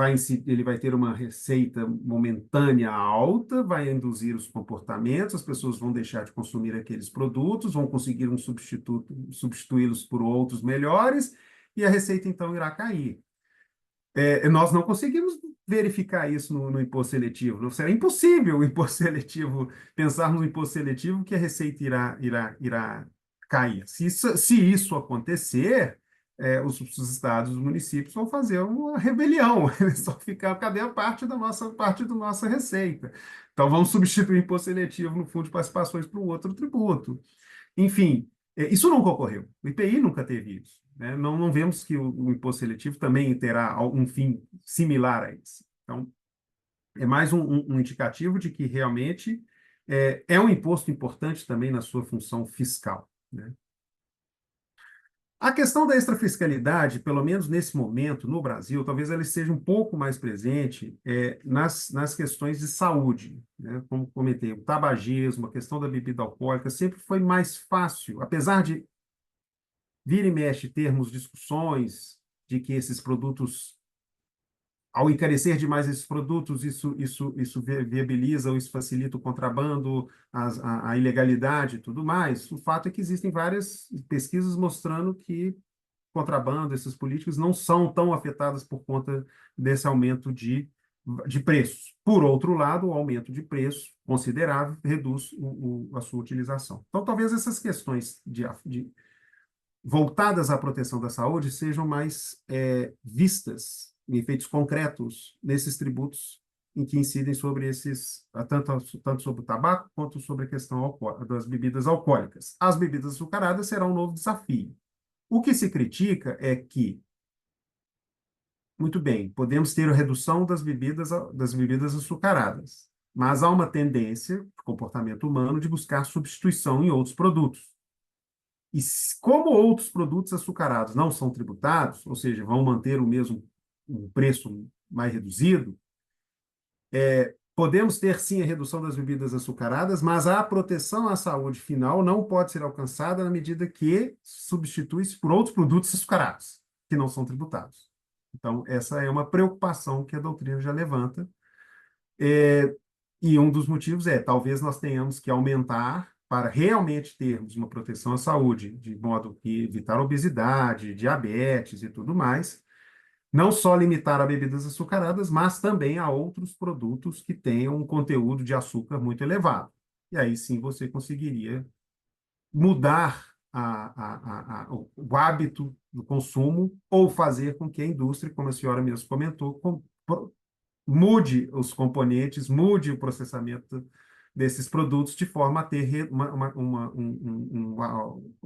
vai ter uma receita momentânea alta, vai induzir os comportamentos, as pessoas vão deixar de consumir aqueles produtos, vão conseguir um substituto, substituí-los por outros melhores, e a receita então irá cair. Nós não conseguimos verificar isso no imposto seletivo. Não será impossível o imposto seletivo, pensarmos no imposto seletivo que a receita irá cair. Se isso acontecer, os estados e os municípios vão fazer uma rebelião, eles vão ficar, cadê a parte da nossa receita? Então, vamos substituir o imposto seletivo no fundo de participações para um outro tributo. Enfim, isso nunca ocorreu. O IPI nunca teve isso. Né? Não vemos que o imposto seletivo também terá um fim similar a esse. Então, é mais um indicativo de que realmente é um imposto importante também na sua função fiscal. Né? A questão da extrafiscalidade, pelo menos nesse momento, no Brasil, talvez ela esteja um pouco mais presente nas questões de saúde. Né? Como comentei, o tabagismo, a questão da bebida alcoólica, sempre foi mais fácil, apesar de vira e mexe termos discussões de que esses produtos, ao encarecer demais esses produtos, isso viabiliza ou isso facilita o contrabando, a ilegalidade e tudo mais. O fato é que existem várias pesquisas mostrando que contrabando, essas políticas não são tão afetadas por conta desse aumento de preços. Por outro lado, o aumento de preço considerável reduz a sua utilização. Então, talvez essas questões voltadas à proteção da saúde sejam mais vistas em efeitos concretos nesses tributos em que incidem sobre tanto sobre o tabaco quanto sobre a questão das bebidas alcoólicas. As bebidas açucaradas serão um novo desafio. O que se critica é que, muito bem, podemos ter a redução das bebidas açucaradas, mas há uma tendência, comportamento humano, de buscar substituição em outros produtos. E como outros produtos açucarados não são tributados, ou seja, vão manter o mesmo um preço mais reduzido, podemos ter sim a redução das bebidas açucaradas, mas a proteção à saúde final não pode ser alcançada na medida que substitui-se por outros produtos açucarados, que não são tributados. Então, essa é uma preocupação que a doutrina já levanta. E um dos motivos talvez nós tenhamos que aumentar para realmente termos uma proteção à saúde, de modo que evitar obesidade, diabetes e tudo mais, não só limitar a bebidas açucaradas, mas também a outros produtos que tenham um conteúdo de açúcar muito elevado. E aí sim você conseguiria mudar o hábito do consumo ou fazer com que a indústria, como a senhora mesmo comentou, mude os componentes, mude o processamento desses produtos de forma a ter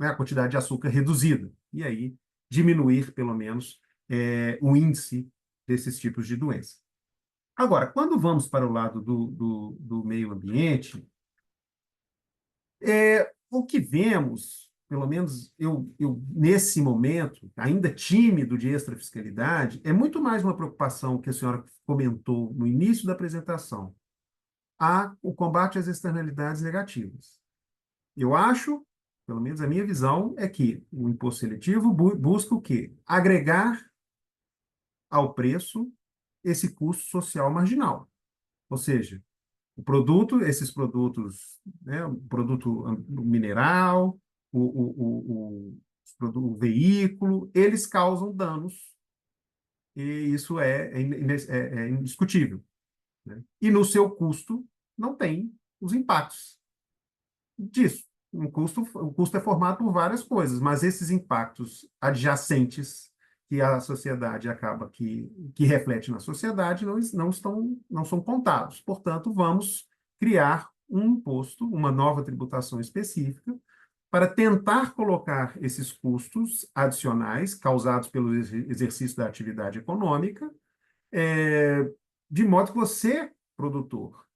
a quantidade de açúcar reduzida. E aí diminuir, pelo menos, o índice desses tipos de doença. Agora, quando vamos para o lado do meio ambiente, o que vemos, pelo menos eu nesse momento, ainda tímido de extrafiscalidade, é muito mais uma preocupação que a senhora comentou no início da apresentação, o combate às externalidades negativas. Eu acho, pelo menos a minha visão, é que o imposto seletivo busca o quê? Agregar ao preço esse custo social marginal. Ou seja, esses produtos, né, o produto mineral, o veículo, eles causam danos, e isso é indiscutível, né? E no seu custo não tem os impactos disso. O custo é formado por várias coisas, mas esses impactos adjacentes que a sociedade acaba que reflete na sociedade não são contados. Portanto, vamos criar um imposto, uma nova tributação específica, para tentar colocar esses custos adicionais causados pelo exercício da atividade econômica, de modo que você, produtor,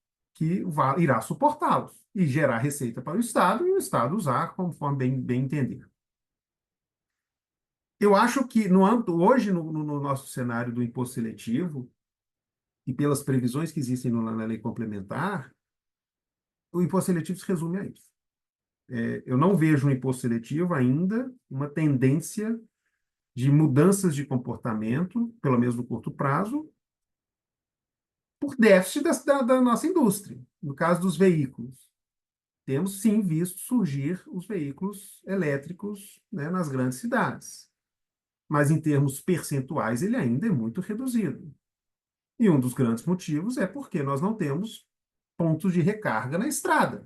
irá suportá-los e gerar receita para o Estado e o Estado usar conforme bem entender. Eu acho que hoje, no nosso cenário do imposto seletivo, e pelas previsões que existem na lei complementar, o imposto seletivo se resume a isso. Eu não vejo no imposto seletivo ainda uma tendência de mudanças de comportamento, pelo menos no curto prazo, por déficit da nossa indústria. No caso dos veículos, temos sim visto surgir os veículos elétricos, né, nas grandes cidades. Mas em termos percentuais ele ainda é muito reduzido. E um dos grandes motivos é porque nós não temos pontos de recarga na estrada.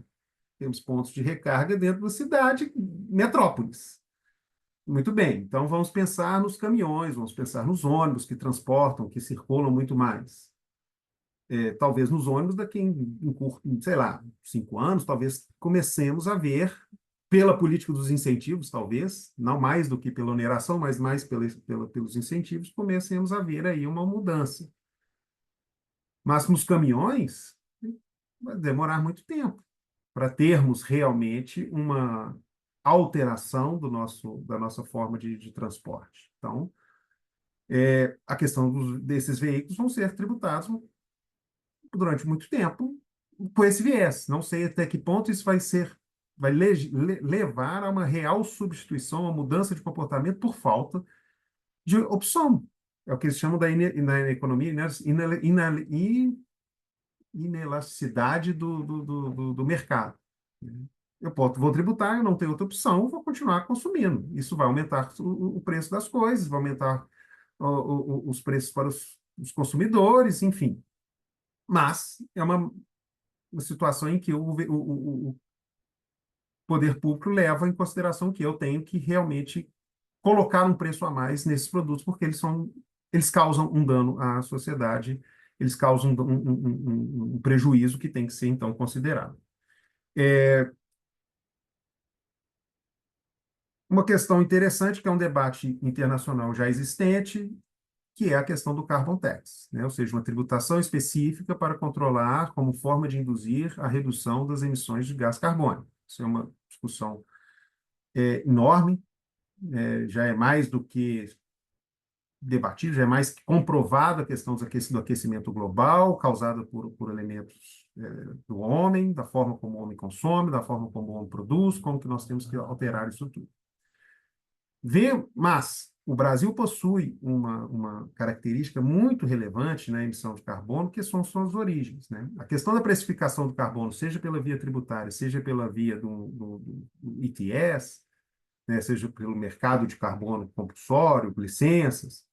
Temos pontos de recarga dentro da cidade, metrópoles. Muito bem, então vamos pensar nos caminhões, vamos pensar nos ônibus que transportam, que circulam muito mais. Talvez nos ônibus daqui sei lá, 5 anos, talvez comecemos a ver, pela política dos incentivos, talvez, não mais do que pela oneração, mas mais pelos incentivos, comecemos a ver aí uma mudança. Mas nos caminhões, vai demorar muito tempo para termos realmente uma alteração da nossa forma de transporte. Então, a questão desses veículos vão ser tributados durante muito tempo com esse viés. Não sei até que ponto isso vai levar a uma real substituição, a mudança de comportamento por falta de opção. É o que eles chamam na economia inelasticidade do mercado. Vou tributar, eu não tenho outra opção, vou continuar consumindo. Isso vai aumentar o preço das coisas, vai aumentar os preços para os consumidores, enfim. Mas é uma situação em que o poder público leva em consideração que eu tenho que realmente colocar um preço a mais nesses produtos, porque eles causam um dano à sociedade eles causam um prejuízo que tem que ser, então, considerado. Uma questão interessante, que é um debate internacional já existente, que é a questão do carbon tax, né? Ou seja, uma tributação específica para controlar como forma de induzir a redução das emissões de gás carbônico. Isso é uma discussão enorme, já é mais do que debatido, já é mais que comprovado a questão do aquecimento global, causada por elementos do homem, da forma como o homem consome, da forma como o homem produz, como que nós temos que alterar isso tudo. Mas o Brasil possui uma característica muito relevante na emissão de carbono, que são suas origens, né? A questão da precificação do carbono, seja pela via tributária, seja pela via do ETS, né? Seja pelo mercado de carbono compulsório, licenças,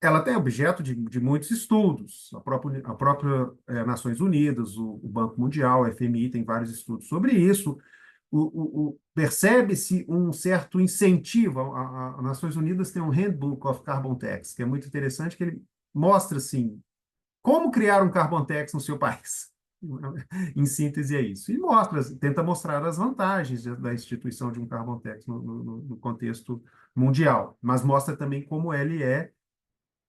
ela tem objeto de muitos estudos. A própria Nações Unidas, o Banco Mundial, a FMI tem vários estudos sobre isso. Percebe-se um certo incentivo. As Nações Unidas tem um Handbook of Carbon Tax, que é muito interessante, que ele mostra assim, como criar um carbon tax no seu país. Em síntese, é isso. E tenta mostrar as vantagens da instituição de um carbon tax no contexto mundial, mas mostra também como ele é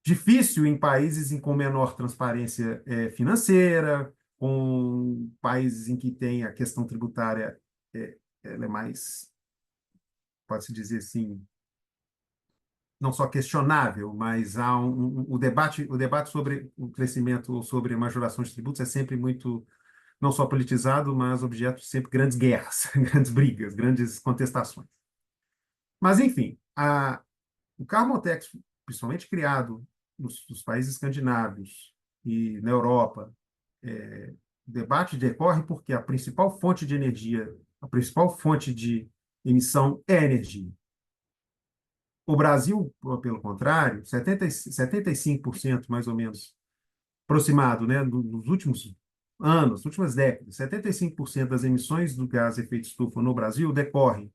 difícil em países com menor transparência financeira, com países em que tem a questão tributária, ela é mais, pode-se dizer assim, não só questionável, mas há o debate sobre o crescimento ou sobre a majoração de tributos é sempre muito, não só politizado, mas objeto de sempre grandes guerras, grandes brigas, grandes contestações. Mas, enfim, o Carbon Tax, principalmente criado nos países escandinavos e na Europa, o debate decorre porque a principal fonte de energia, a principal fonte de emissão é a energia. O Brasil, pelo contrário, 75% mais ou menos, aproximado, né, nos últimos anos, últimas décadas, 75% das emissões do gás de efeito estufa no Brasil decorrem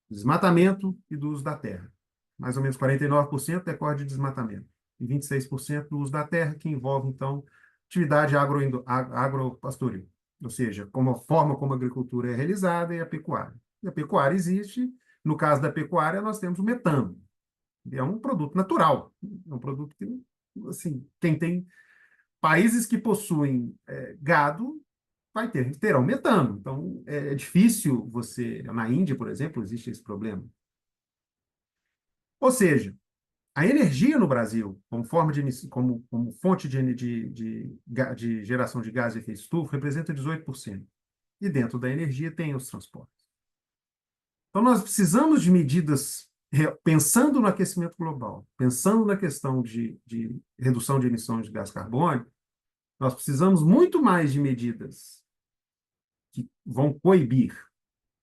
do desmatamento e do uso da terra. Mais ou menos 49% decorre de desmatamento e 26% do uso da terra, que envolve, então, atividade agropastoril, ou seja, como a forma como a agricultura é realizada e a pecuária. E a pecuária existe, no caso da pecuária, nós temos o metano. É um produto natural, é um produto que, assim, quem tem países que possuem gado terão metano. Então, é difícil você... Na Índia, por exemplo, existe esse problema. Ou seja, a energia no Brasil, como fonte de geração de gás de efeito estufa, representa 18%. E dentro da energia tem os transportes. Então, nós precisamos de medidas, pensando no aquecimento global, pensando na questão de redução de emissões de gás carbônico, nós precisamos muito mais de medidas que vão coibir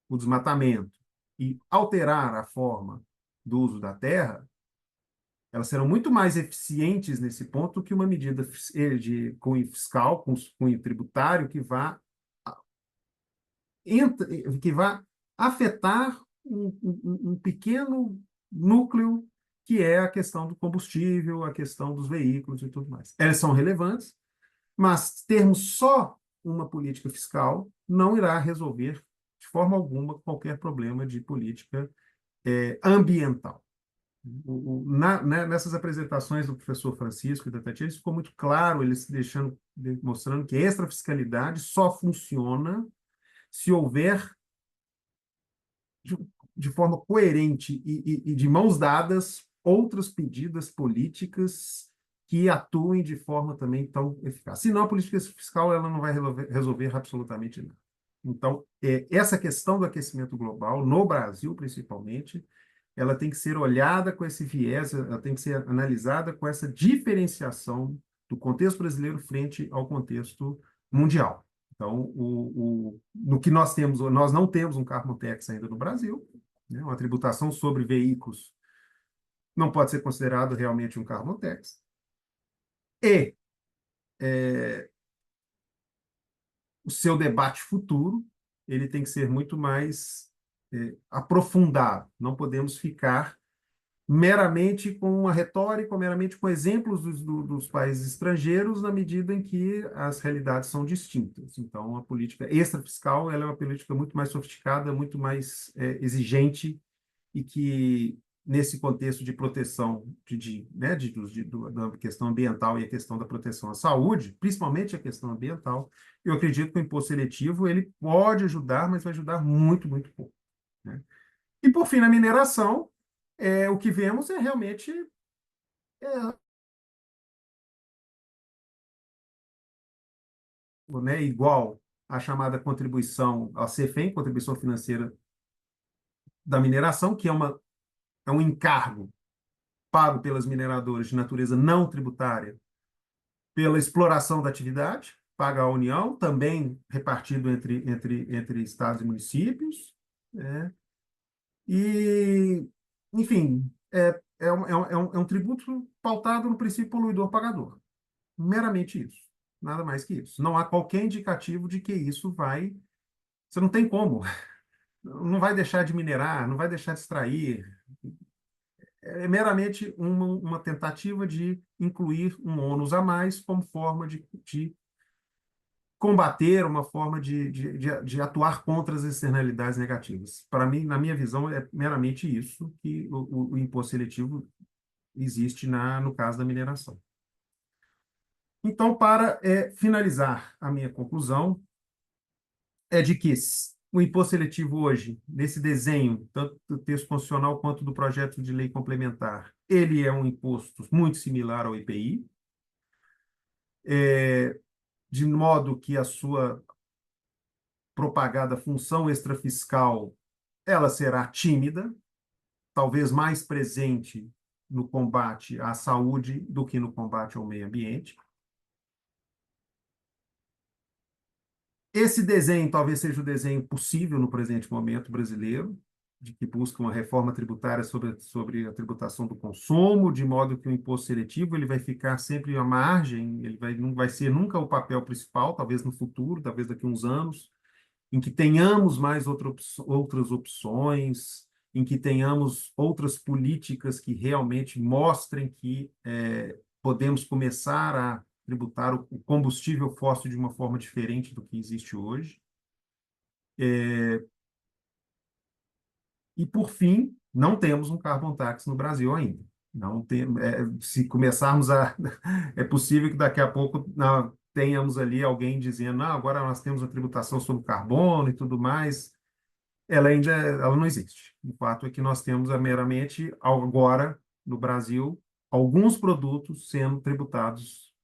o desmatamento e alterar a forma do uso da terra. Elas serão muito mais eficientes nesse ponto que uma medida de cunho fiscal, cunho tributário, que vá afetar um pequeno núcleo, que é a questão do combustível, a questão dos veículos e tudo mais. Elas são relevantes, mas termos só uma política fiscal não irá resolver de forma alguma qualquer problema de política ambiental. Nessas apresentações do professor Francisco e da Tatiana, ficou muito claro, eles mostrando que a extrafiscalidade só funciona se houver de forma coerente e de mãos dadas outras medidas políticas que atuem de forma também tão eficaz. Senão, a política fiscal ela não vai resolver absolutamente nada. Então, essa questão do aquecimento global, no Brasil principalmente, ela tem que ser olhada com esse viés, ela tem que ser analisada com essa diferenciação do contexto brasileiro frente ao contexto mundial. Então, no que nós temos, nós não temos um carbon tax ainda no Brasil, né? Uma tributação sobre veículos não pode ser considerado realmente um carbon tax. E o seu debate futuro ele tem que ser muito mais aprofundado. Não podemos ficar meramente com uma retórica, ou meramente com exemplos dos países estrangeiros, na medida em que as realidades são distintas. Então, a política extrafiscal ela é uma política muito mais sofisticada, muito mais exigente, e que, nesse contexto de proteção né, da questão ambiental e a questão da proteção à saúde, principalmente a questão ambiental, eu acredito que o imposto seletivo ele pode ajudar, mas vai ajudar muito, muito pouco, né? E, por fim, na mineração, o que vemos é realmente né, igual à chamada contribuição, a CEFEM, contribuição financeira da mineração, que é um encargo pago pelas mineradoras de natureza não tributária pela exploração da atividade, paga a União, também repartido entre estados e municípios, né? E, enfim, é um tributo pautado no princípio poluidor-pagador. Meramente isso. Nada mais que isso. Não há qualquer indicativo de que isso vai. Você não tem como. Não vai deixar de minerar, não vai deixar de extrair. É meramente uma tentativa de incluir um ônus a mais como forma de combater, uma forma de atuar contra as externalidades negativas. Para mim, na minha visão, é meramente isso que o imposto seletivo existe no caso da mineração. Então, para finalizar a minha conclusão, é de que o imposto seletivo hoje, nesse desenho, tanto do texto constitucional quanto do projeto de lei complementar, ele é um imposto muito similar ao IPI, de modo que a sua propagada função extrafiscal ela será tímida, talvez mais presente no combate à saúde do que no combate ao meio ambiente. Esse desenho talvez seja o desenho possível no presente momento brasileiro, de que busca uma reforma tributária sobre a tributação do consumo, de modo que o imposto seletivo ele vai ficar sempre à margem, não vai ser nunca o papel principal, talvez no futuro, talvez daqui a uns anos, em que tenhamos mais outras opções, em que tenhamos outras políticas que realmente mostrem que podemos começar a tributar o combustível fóssil de uma forma diferente do que existe hoje. E, por fim, não temos um carbon tax no Brasil ainda. Não tem, se começarmos a... É possível que daqui a pouco tenhamos ali alguém dizendo, não, agora nós temos a tributação sobre carbono e tudo mais. Ela não existe. O fato é que nós temos meramente, agora, no Brasil, alguns produtos sendo tributados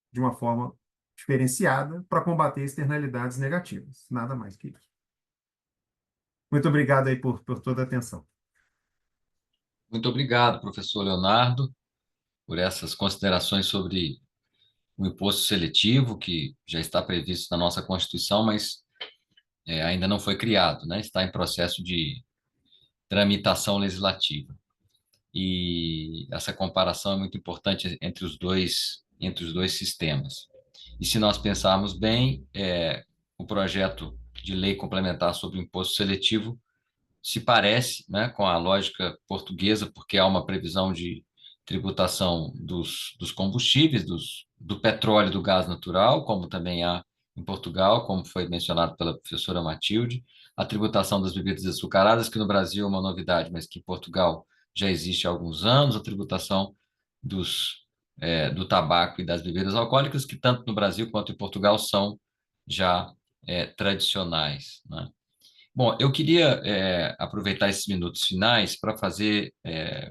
de uma forma diferenciada para combater externalidades negativas. Nada mais que isso. Muito obrigado aí por toda a atenção. Muito obrigado, professor Leonardo, por essas considerações sobre o imposto seletivo, que já está previsto na nossa Constituição, mas ainda não foi criado, né? Está em processo de tramitação legislativa. E essa comparação é muito importante entre os dois sistemas. E se nós pensarmos bem, o projeto de lei complementar sobre o imposto seletivo se parece, né, com a lógica portuguesa, porque há uma previsão de tributação dos combustíveis, do petróleo e do gás natural, como também há em Portugal, como foi mencionado pela professora Matilde, a tributação das bebidas açucaradas, que no Brasil é uma novidade, mas que em Portugal já existe há alguns anos, a tributação do tabaco e das bebidas alcoólicas, que tanto no Brasil quanto em Portugal são já tradicionais, né? Bom, eu queria aproveitar esses minutos finais para fazer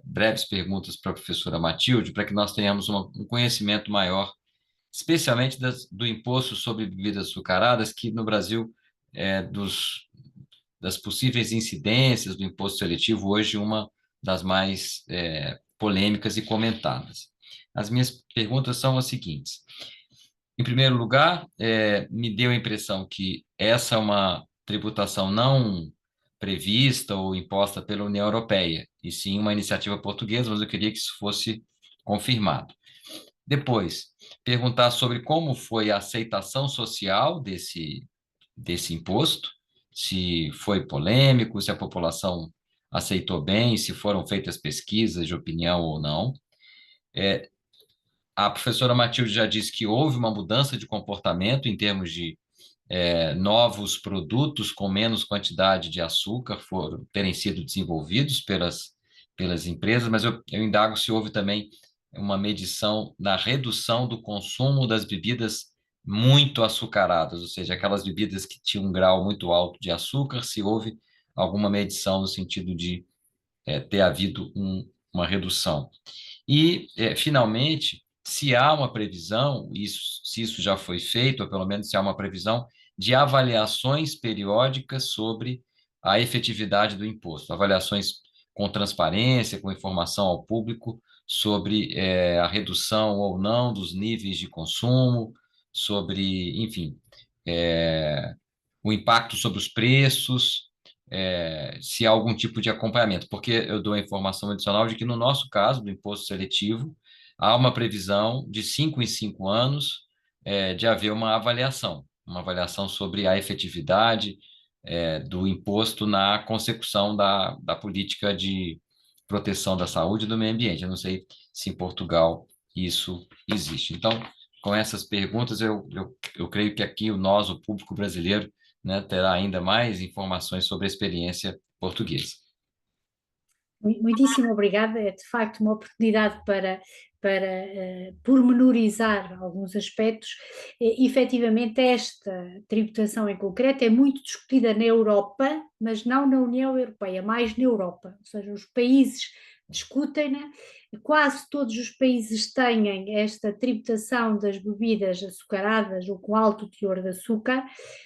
breves perguntas para a professora Matilde, para que nós tenhamos um conhecimento maior, especialmente do imposto sobre bebidas açucaradas, que no Brasil, das possíveis incidências do imposto seletivo, hoje uma das mais polêmicas e comentadas. As minhas perguntas são as seguintes. Em primeiro lugar, me deu a impressão que essa é uma tributação não prevista ou imposta pela União Europeia, e sim uma iniciativa portuguesa, mas eu queria que isso fosse confirmado. Depois, perguntar sobre como foi a aceitação social desse imposto, se foi polêmico, se a população aceitou bem, se foram feitas pesquisas de opinião ou não. A professora Matilde já disse que houve uma mudança de comportamento em termos de novos produtos com menos quantidade de açúcar terem sido desenvolvidos pelas empresas, mas eu indago se houve também uma medição na redução do consumo das bebidas muito açucaradas, ou seja, aquelas bebidas que tinham um grau muito alto de açúcar, se houve alguma medição no sentido de ter havido uma redução. E, finalmente, se há uma previsão, se isso já foi feito, ou pelo menos se há uma previsão de avaliações periódicas sobre a efetividade do imposto, avaliações com transparência, com informação ao público sobre a redução ou não dos níveis de consumo, sobre, enfim, o impacto sobre os preços, se há algum tipo de acompanhamento, porque eu dou a informação adicional de que, no nosso caso, do imposto seletivo, há uma previsão de 5 em 5 anos de haver uma avaliação sobre a efetividade do imposto na consecução da política de proteção da saúde e do meio ambiente. Eu não sei se em Portugal isso existe. Então, com essas perguntas, eu creio que aqui o público brasileiro, né, terá ainda mais informações sobre a experiência portuguesa. Muitíssimo obrigada, é de facto uma oportunidade para pormenorizar alguns aspectos. Efetivamente, esta tributação em concreto é muito discutida na Europa, mas não na União Europeia, mais na Europa, ou seja, os países discutem-na, quase todos os países têm esta tributação das bebidas açucaradas ou com alto teor de açúcar,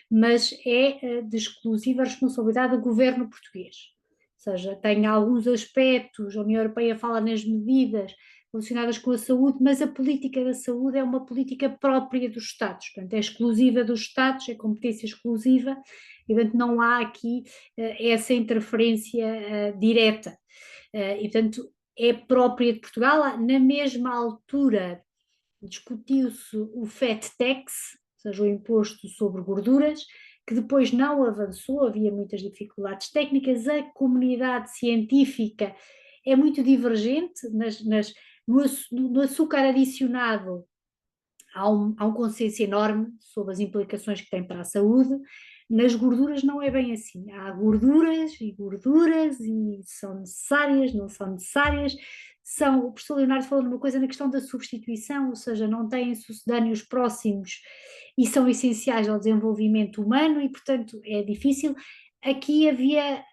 mas é de exclusiva responsabilidade do governo português. Ou seja, tem alguns aspectos, a União Europeia fala nas medidas relacionadas com a saúde, mas a política da saúde é uma política própria dos Estados, portanto é exclusiva dos Estados, é competência exclusiva, e portanto não há aqui essa interferência direta, e portanto é própria de Portugal. Na mesma altura discutiu-se o FAT Tax, ou seja, o imposto sobre gorduras, que depois não avançou, havia muitas dificuldades técnicas, a comunidade científica é muito divergente, no açúcar adicionado há um consenso enorme sobre as implicações que tem para a saúde, nas gorduras não é bem assim, há gorduras e são necessárias, não são necessárias, o professor Leonardo falou numa coisa na questão da substituição, ou seja, não têm sucedâneos próximos e são essenciais ao desenvolvimento humano e, portanto, é difícil. Aqui havia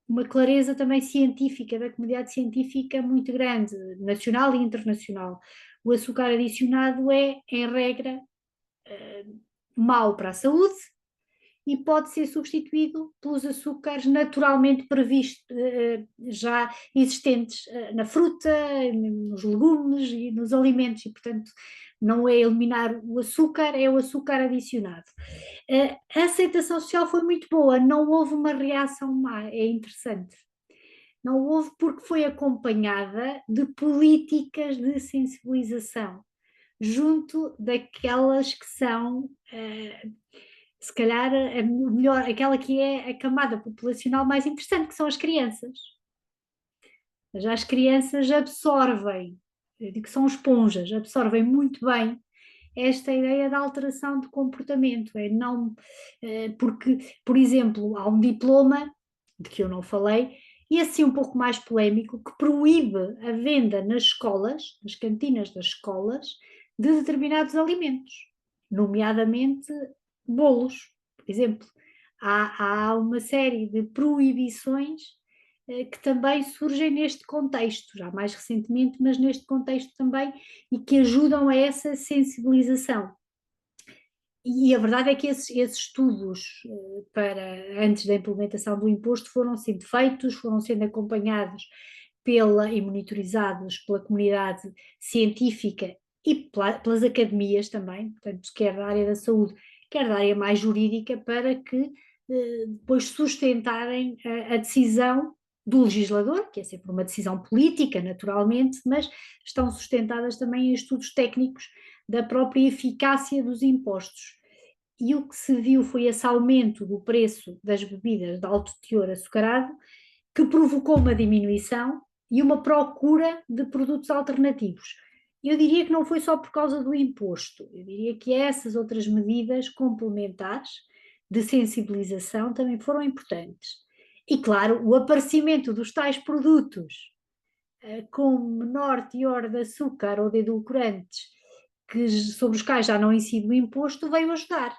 uma clareza também científica, da comunidade científica muito grande, nacional e internacional. O açúcar adicionado é, em regra, mau para a saúde e pode ser substituído pelos açúcares naturalmente previstos, já existentes na fruta, nos legumes e nos alimentos, e portanto não é eliminar o açúcar, é o açúcar adicionado. A aceitação social foi muito boa, não houve uma reação má, é interessante. Não houve porque foi acompanhada de políticas de sensibilização, junto daquelas que são, se calhar, a melhor, aquela que é a camada populacional mais interessante, que são as crianças. Já as crianças absorvem, eu digo que são esponjas, absorvem muito bem esta ideia da alteração de comportamento, não, porque, por exemplo, há um diploma, de que eu não falei, e assim um pouco mais polémico, que proíbe a venda nas escolas, nas cantinas das escolas, de determinados alimentos, nomeadamente bolos, por exemplo. Há uma série de proibições que também surgem neste contexto, já mais recentemente, mas neste contexto também, e que ajudam a essa sensibilização. E a verdade é que esses estudos antes da implementação do imposto foram sendo feitos, foram sendo acompanhados e monitorizados pela comunidade científica e pelas academias também, portanto, quer da área da saúde, quer da área mais jurídica, para que depois sustentarem a decisão do legislador, que é sempre uma decisão política, naturalmente, mas estão sustentadas também em estudos técnicos da própria eficácia dos impostos. E o que se viu foi esse aumento do preço das bebidas de alto teor açucarado, que provocou uma diminuição e uma procura de produtos alternativos. Eu diria que não foi só por causa do imposto, eu diria que essas outras medidas complementares de sensibilização também foram importantes. E, claro, o aparecimento dos tais produtos com menor teor de açúcar ou de edulcorantes, sobre os quais já não incide o imposto, veio ajudar.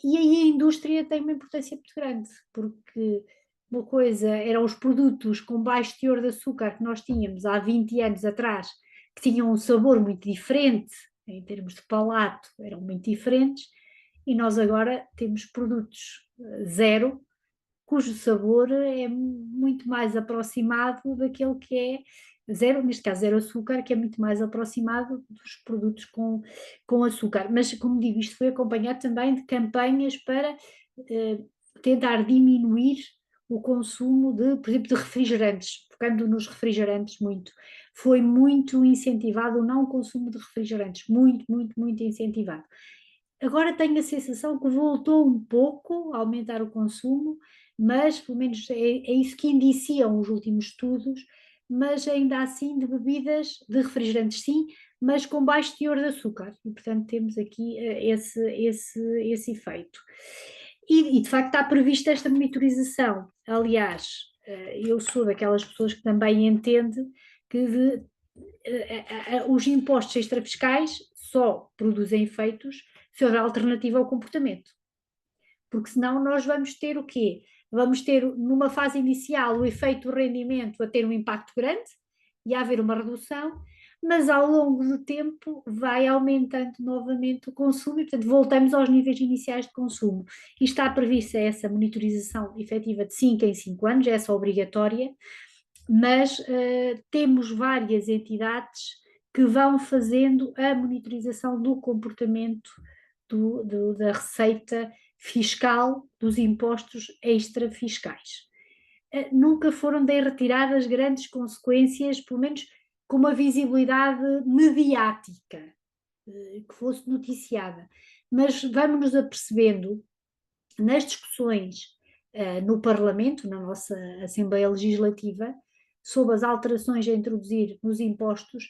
E aí a indústria tem uma importância muito grande, porque uma coisa eram os produtos com baixo teor de açúcar que nós tínhamos há 20 anos atrás, que tinham um sabor muito diferente, em termos de palato, eram muito diferentes, e nós agora temos produtos zero, cujo sabor é muito mais aproximado daquele que é zero, neste caso zero açúcar, que é muito mais aproximado dos produtos com açúcar. Mas, como digo, isto foi acompanhado também de campanhas para tentar diminuir o consumo de, por exemplo, de refrigerantes, focando nos refrigerantes muito. Foi muito incentivado o não consumo de refrigerantes, muito, muito, muito incentivado. Agora tenho a sensação que voltou um pouco a aumentar o consumo, mas pelo menos é isso que indiciam os últimos estudos, mas ainda assim de bebidas, de refrigerantes sim, mas com baixo teor de açúcar, e portanto temos aqui esse efeito. E de facto está prevista esta monitorização. Aliás, eu sou daquelas pessoas que também entende que os impostos extrafiscais só produzem efeitos se houver alternativa ao comportamento. Porque senão nós vamos ter o quê? Vamos ter, numa fase inicial, o efeito do rendimento a ter um impacto grande e a haver uma redução, mas ao longo do tempo vai aumentando novamente o consumo e, portanto, voltamos aos níveis iniciais de consumo. E está prevista essa monitorização efetiva de 5 em 5 anos, essa obrigatória, mas temos várias entidades que vão fazendo a monitorização do comportamento da receita fiscal dos impostos extrafiscais. Nunca foram daí retiradas grandes consequências, pelo menos com uma visibilidade mediática, que fosse noticiada. Mas vamos-nos apercebendo nas discussões no Parlamento, na nossa Assembleia Legislativa, sobre as alterações a introduzir nos impostos,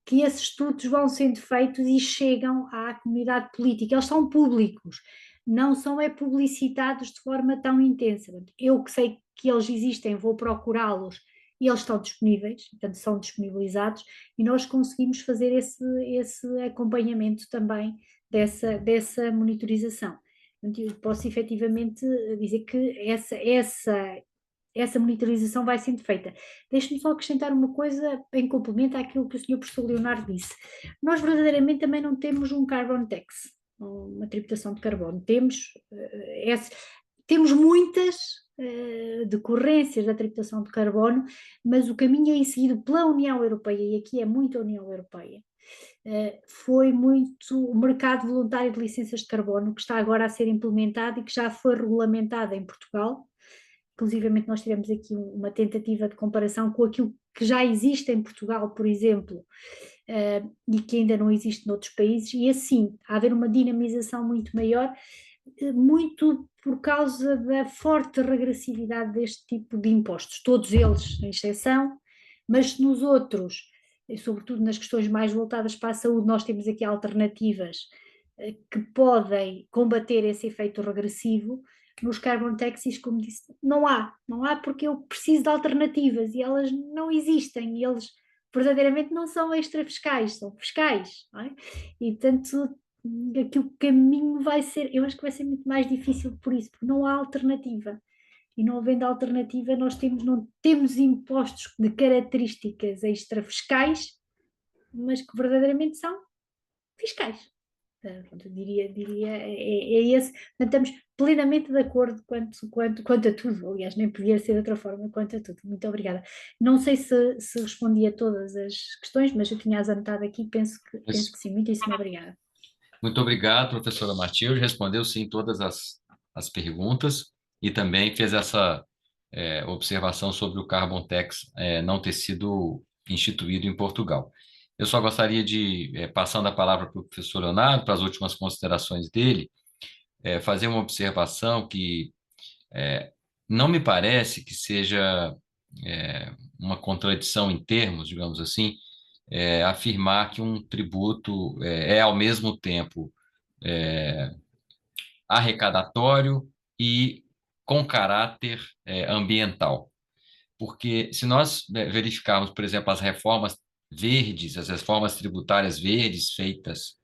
que esses estudos vão sendo feitos e chegam à comunidade política. Eles são públicos, não são publicitados de forma tão intensa. Eu que sei que eles existem, vou procurá-los e eles estão disponíveis, portanto são disponibilizados, e nós conseguimos fazer esse acompanhamento também dessa monitorização. Eu posso efetivamente dizer que essa monitorização vai sendo feita. Deixe-me só acrescentar uma coisa em complemento àquilo que o Sr. Professor Leonardo disse. Nós verdadeiramente também não temos um carbon tax, uma tributação de carbono. Temos muitas decorrências da tributação de carbono, mas o caminho é seguido pela União Europeia, e aqui é muito a União Europeia, foi muito o mercado voluntário de licenças de carbono, que está agora a ser implementado e que já foi regulamentado em Portugal. Inclusivamente nós tivemos aqui uma tentativa de comparação com aquilo que já existe em Portugal, por exemplo, e que ainda não existe noutros países, e assim, há haver uma dinamização muito maior, muito por causa da forte regressividade deste tipo de impostos, todos eles, sem exceção, mas nos outros, e sobretudo nas questões mais voltadas para a saúde, nós temos aqui alternativas que podem combater esse efeito regressivo. Nos carbon taxes, como disse, não há porque eu preciso de alternativas e elas não existem, e eles verdadeiramente não são extrafiscais, são fiscais, não é? E portanto aqui o caminho vai ser, eu acho que vai ser muito mais difícil por isso, porque não há alternativa. E não havendo alternativa, não temos impostos de características extrafiscais, mas que verdadeiramente são fiscais. Portanto, diria esse. Portanto, estamos plenamente de acordo quanto a tudo. Aliás, nem podia ser de outra forma quanto a tudo. Muito obrigada. Não sei se respondi a todas as questões, mas eu tinha as anotado aqui, penso que sim. Muitíssimo obrigada. Muito obrigado, professora Matilde. Respondeu sim todas as perguntas e também fez essa observação sobre o Carbon Tax não ter sido instituído em Portugal. Eu só gostaria de, passando a palavra para o professor Leonardo, para as últimas considerações dele, fazer uma observação que não me parece que seja uma contradição em termos, digamos assim, afirmar que um tributo ao mesmo tempo arrecadatório e com caráter ambiental. Porque se nós verificarmos, por exemplo, as reformas verdes, as reformas tributárias verdes feitas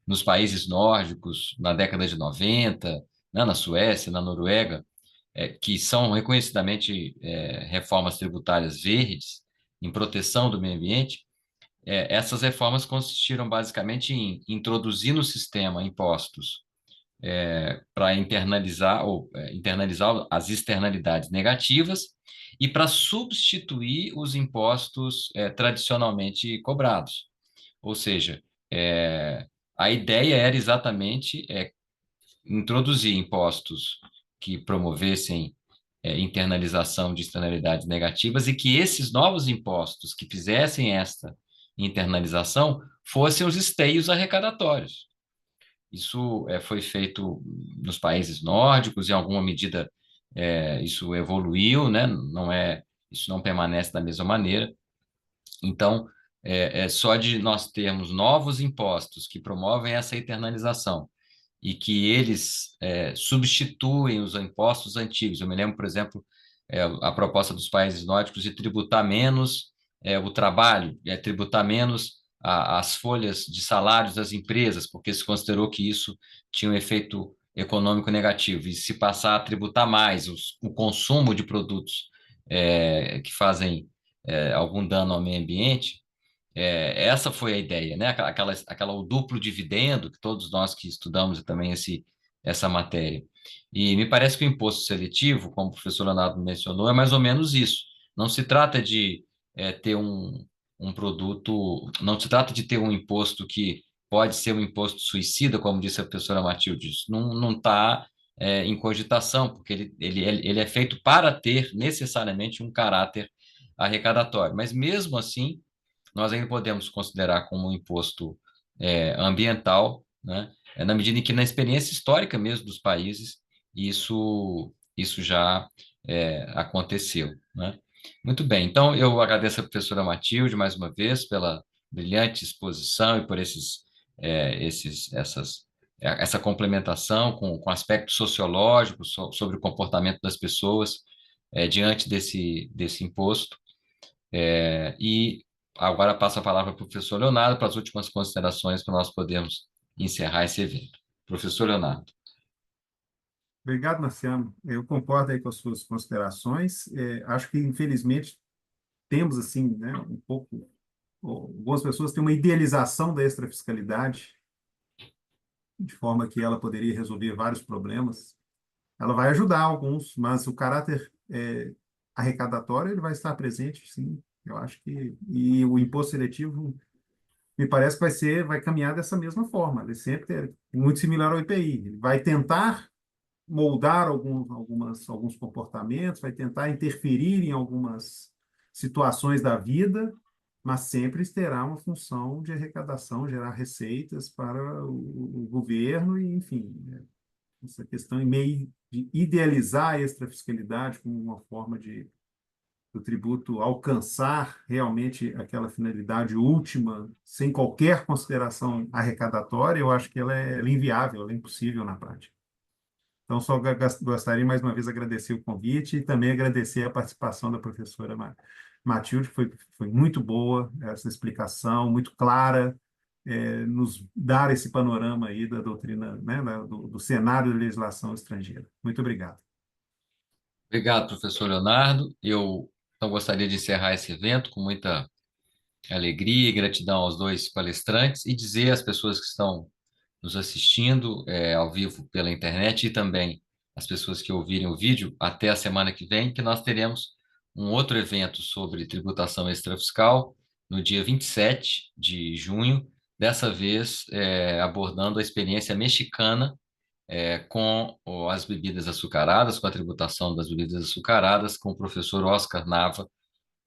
nos países nórdicos na década de 90, né, na Suécia, na Noruega, que são reconhecidamente reformas tributárias verdes em proteção do meio ambiente, essas reformas consistiram basicamente em introduzir no sistema impostos para internalizar as externalidades negativas e para substituir os impostos tradicionalmente cobrados. Ou seja, a ideia era exatamente introduzir impostos que promovessem internalização de externalidades negativas e que esses novos impostos que fizessem esta internalização fossem os esteios arrecadatórios. Isso foi feito nos países nórdicos, em alguma medida isso evoluiu, né? Isso não permanece da mesma maneira. Então, só de nós termos novos impostos que promovem essa internalização e que eles substituem os impostos antigos. Eu me lembro, por exemplo, a proposta dos países nórdicos de tributar menos o trabalho, tributar menos as folhas de salários das empresas, porque se considerou que isso tinha um efeito econômico negativo, e se passar a tributar mais o consumo de produtos que fazem algum dano ao meio ambiente. Essa foi a ideia, né? O duplo dividendo, que todos nós que estudamos também essa matéria. E me parece que o imposto seletivo, como o professor Leonardo mencionou, é mais ou menos isso. Não se trata de ter um produto, não se trata de ter um imposto que pode ser um imposto suicida, como disse a professora Matilde. Isso não está em cogitação, porque ele é feito para ter necessariamente um caráter arrecadatório. Mas mesmo assim, nós ainda podemos considerar como um imposto ambiental, né? Na medida em que na experiência histórica mesmo dos países, isso já aconteceu, né? Muito bem, então eu agradeço a professora Matilde mais uma vez pela brilhante exposição e por essa complementação com aspectos sociológicos sobre o comportamento das pessoas diante desse imposto. E agora passo a palavra para o professor Leonardo para as últimas considerações para nós podermos encerrar esse evento. Professor Leonardo. Obrigado, Marciano. Eu concordo aí com as suas considerações. Acho que, infelizmente, temos, assim, né, um pouco... Algumas pessoas têm uma idealização da extrafiscalidade, de forma que ela poderia resolver vários problemas. Ela vai ajudar alguns, mas o caráter arrecadatório ele vai estar presente, sim. Eu acho que... E o imposto seletivo me parece que vai caminhar dessa mesma forma. Ele sempre é muito similar ao IPI. Ele vai tentar moldar alguns comportamentos, vai tentar interferir em algumas situações da vida, mas sempre terá uma função de arrecadação, gerar receitas para o governo e, enfim, essa questão meio de idealizar a extrafiscalidade como uma forma do tributo alcançar realmente aquela finalidade última, sem qualquer consideração arrecadatória, eu acho que ela é inviável, ela é impossível na prática. Então, só gostaria mais uma vez de agradecer o convite e também agradecer a participação da professora Matilde, que foi muito boa essa explicação, muito clara, nos dar esse panorama aí da doutrina, né, do cenário de legislação estrangeira. Muito obrigado. Obrigado, professor Leonardo. Eu então gostaria de encerrar esse evento com muita alegria e gratidão aos dois palestrantes e dizer às pessoas que estão nos assistindo ao vivo pela internet e também as pessoas que ouvirem o vídeo até a semana que vem, que nós teremos um outro evento sobre tributação extrafiscal no dia 27 de junho, dessa vez abordando a experiência mexicana com as bebidas açucaradas, com a tributação das bebidas açucaradas, com o professor Oscar Nava,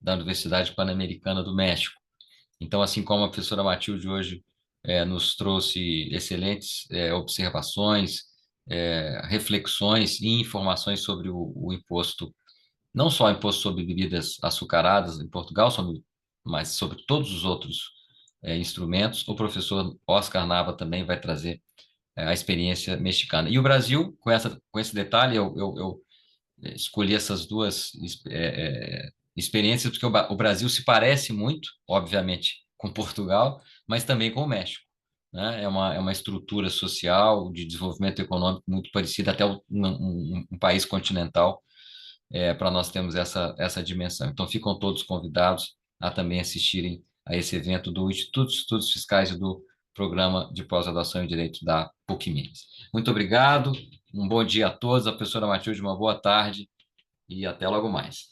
da Universidade Pan-Americana do México. Então, assim como a professora Matilde hoje nos trouxe excelentes reflexões e informações sobre o imposto não só imposto sobre bebidas açucaradas em Portugal, mas sobre todos os outros instrumentos. O professor Oscar Nava também vai trazer a experiência mexicana. E o Brasil, com esse detalhe, eu escolhi essas duas experiências, porque o Brasil se parece muito, obviamente, com Portugal, mas também com o México. Né? É uma estrutura social de desenvolvimento econômico muito parecida, até um país continental, para nós termos essa dimensão. Então, ficam todos convidados a também assistirem a esse evento do Instituto de Estudos Fiscais e do Programa de Pós-Graduação em Direito da PUC Minas. Muito obrigado, um bom dia a todos, a professora Matilde, uma boa tarde e até logo mais.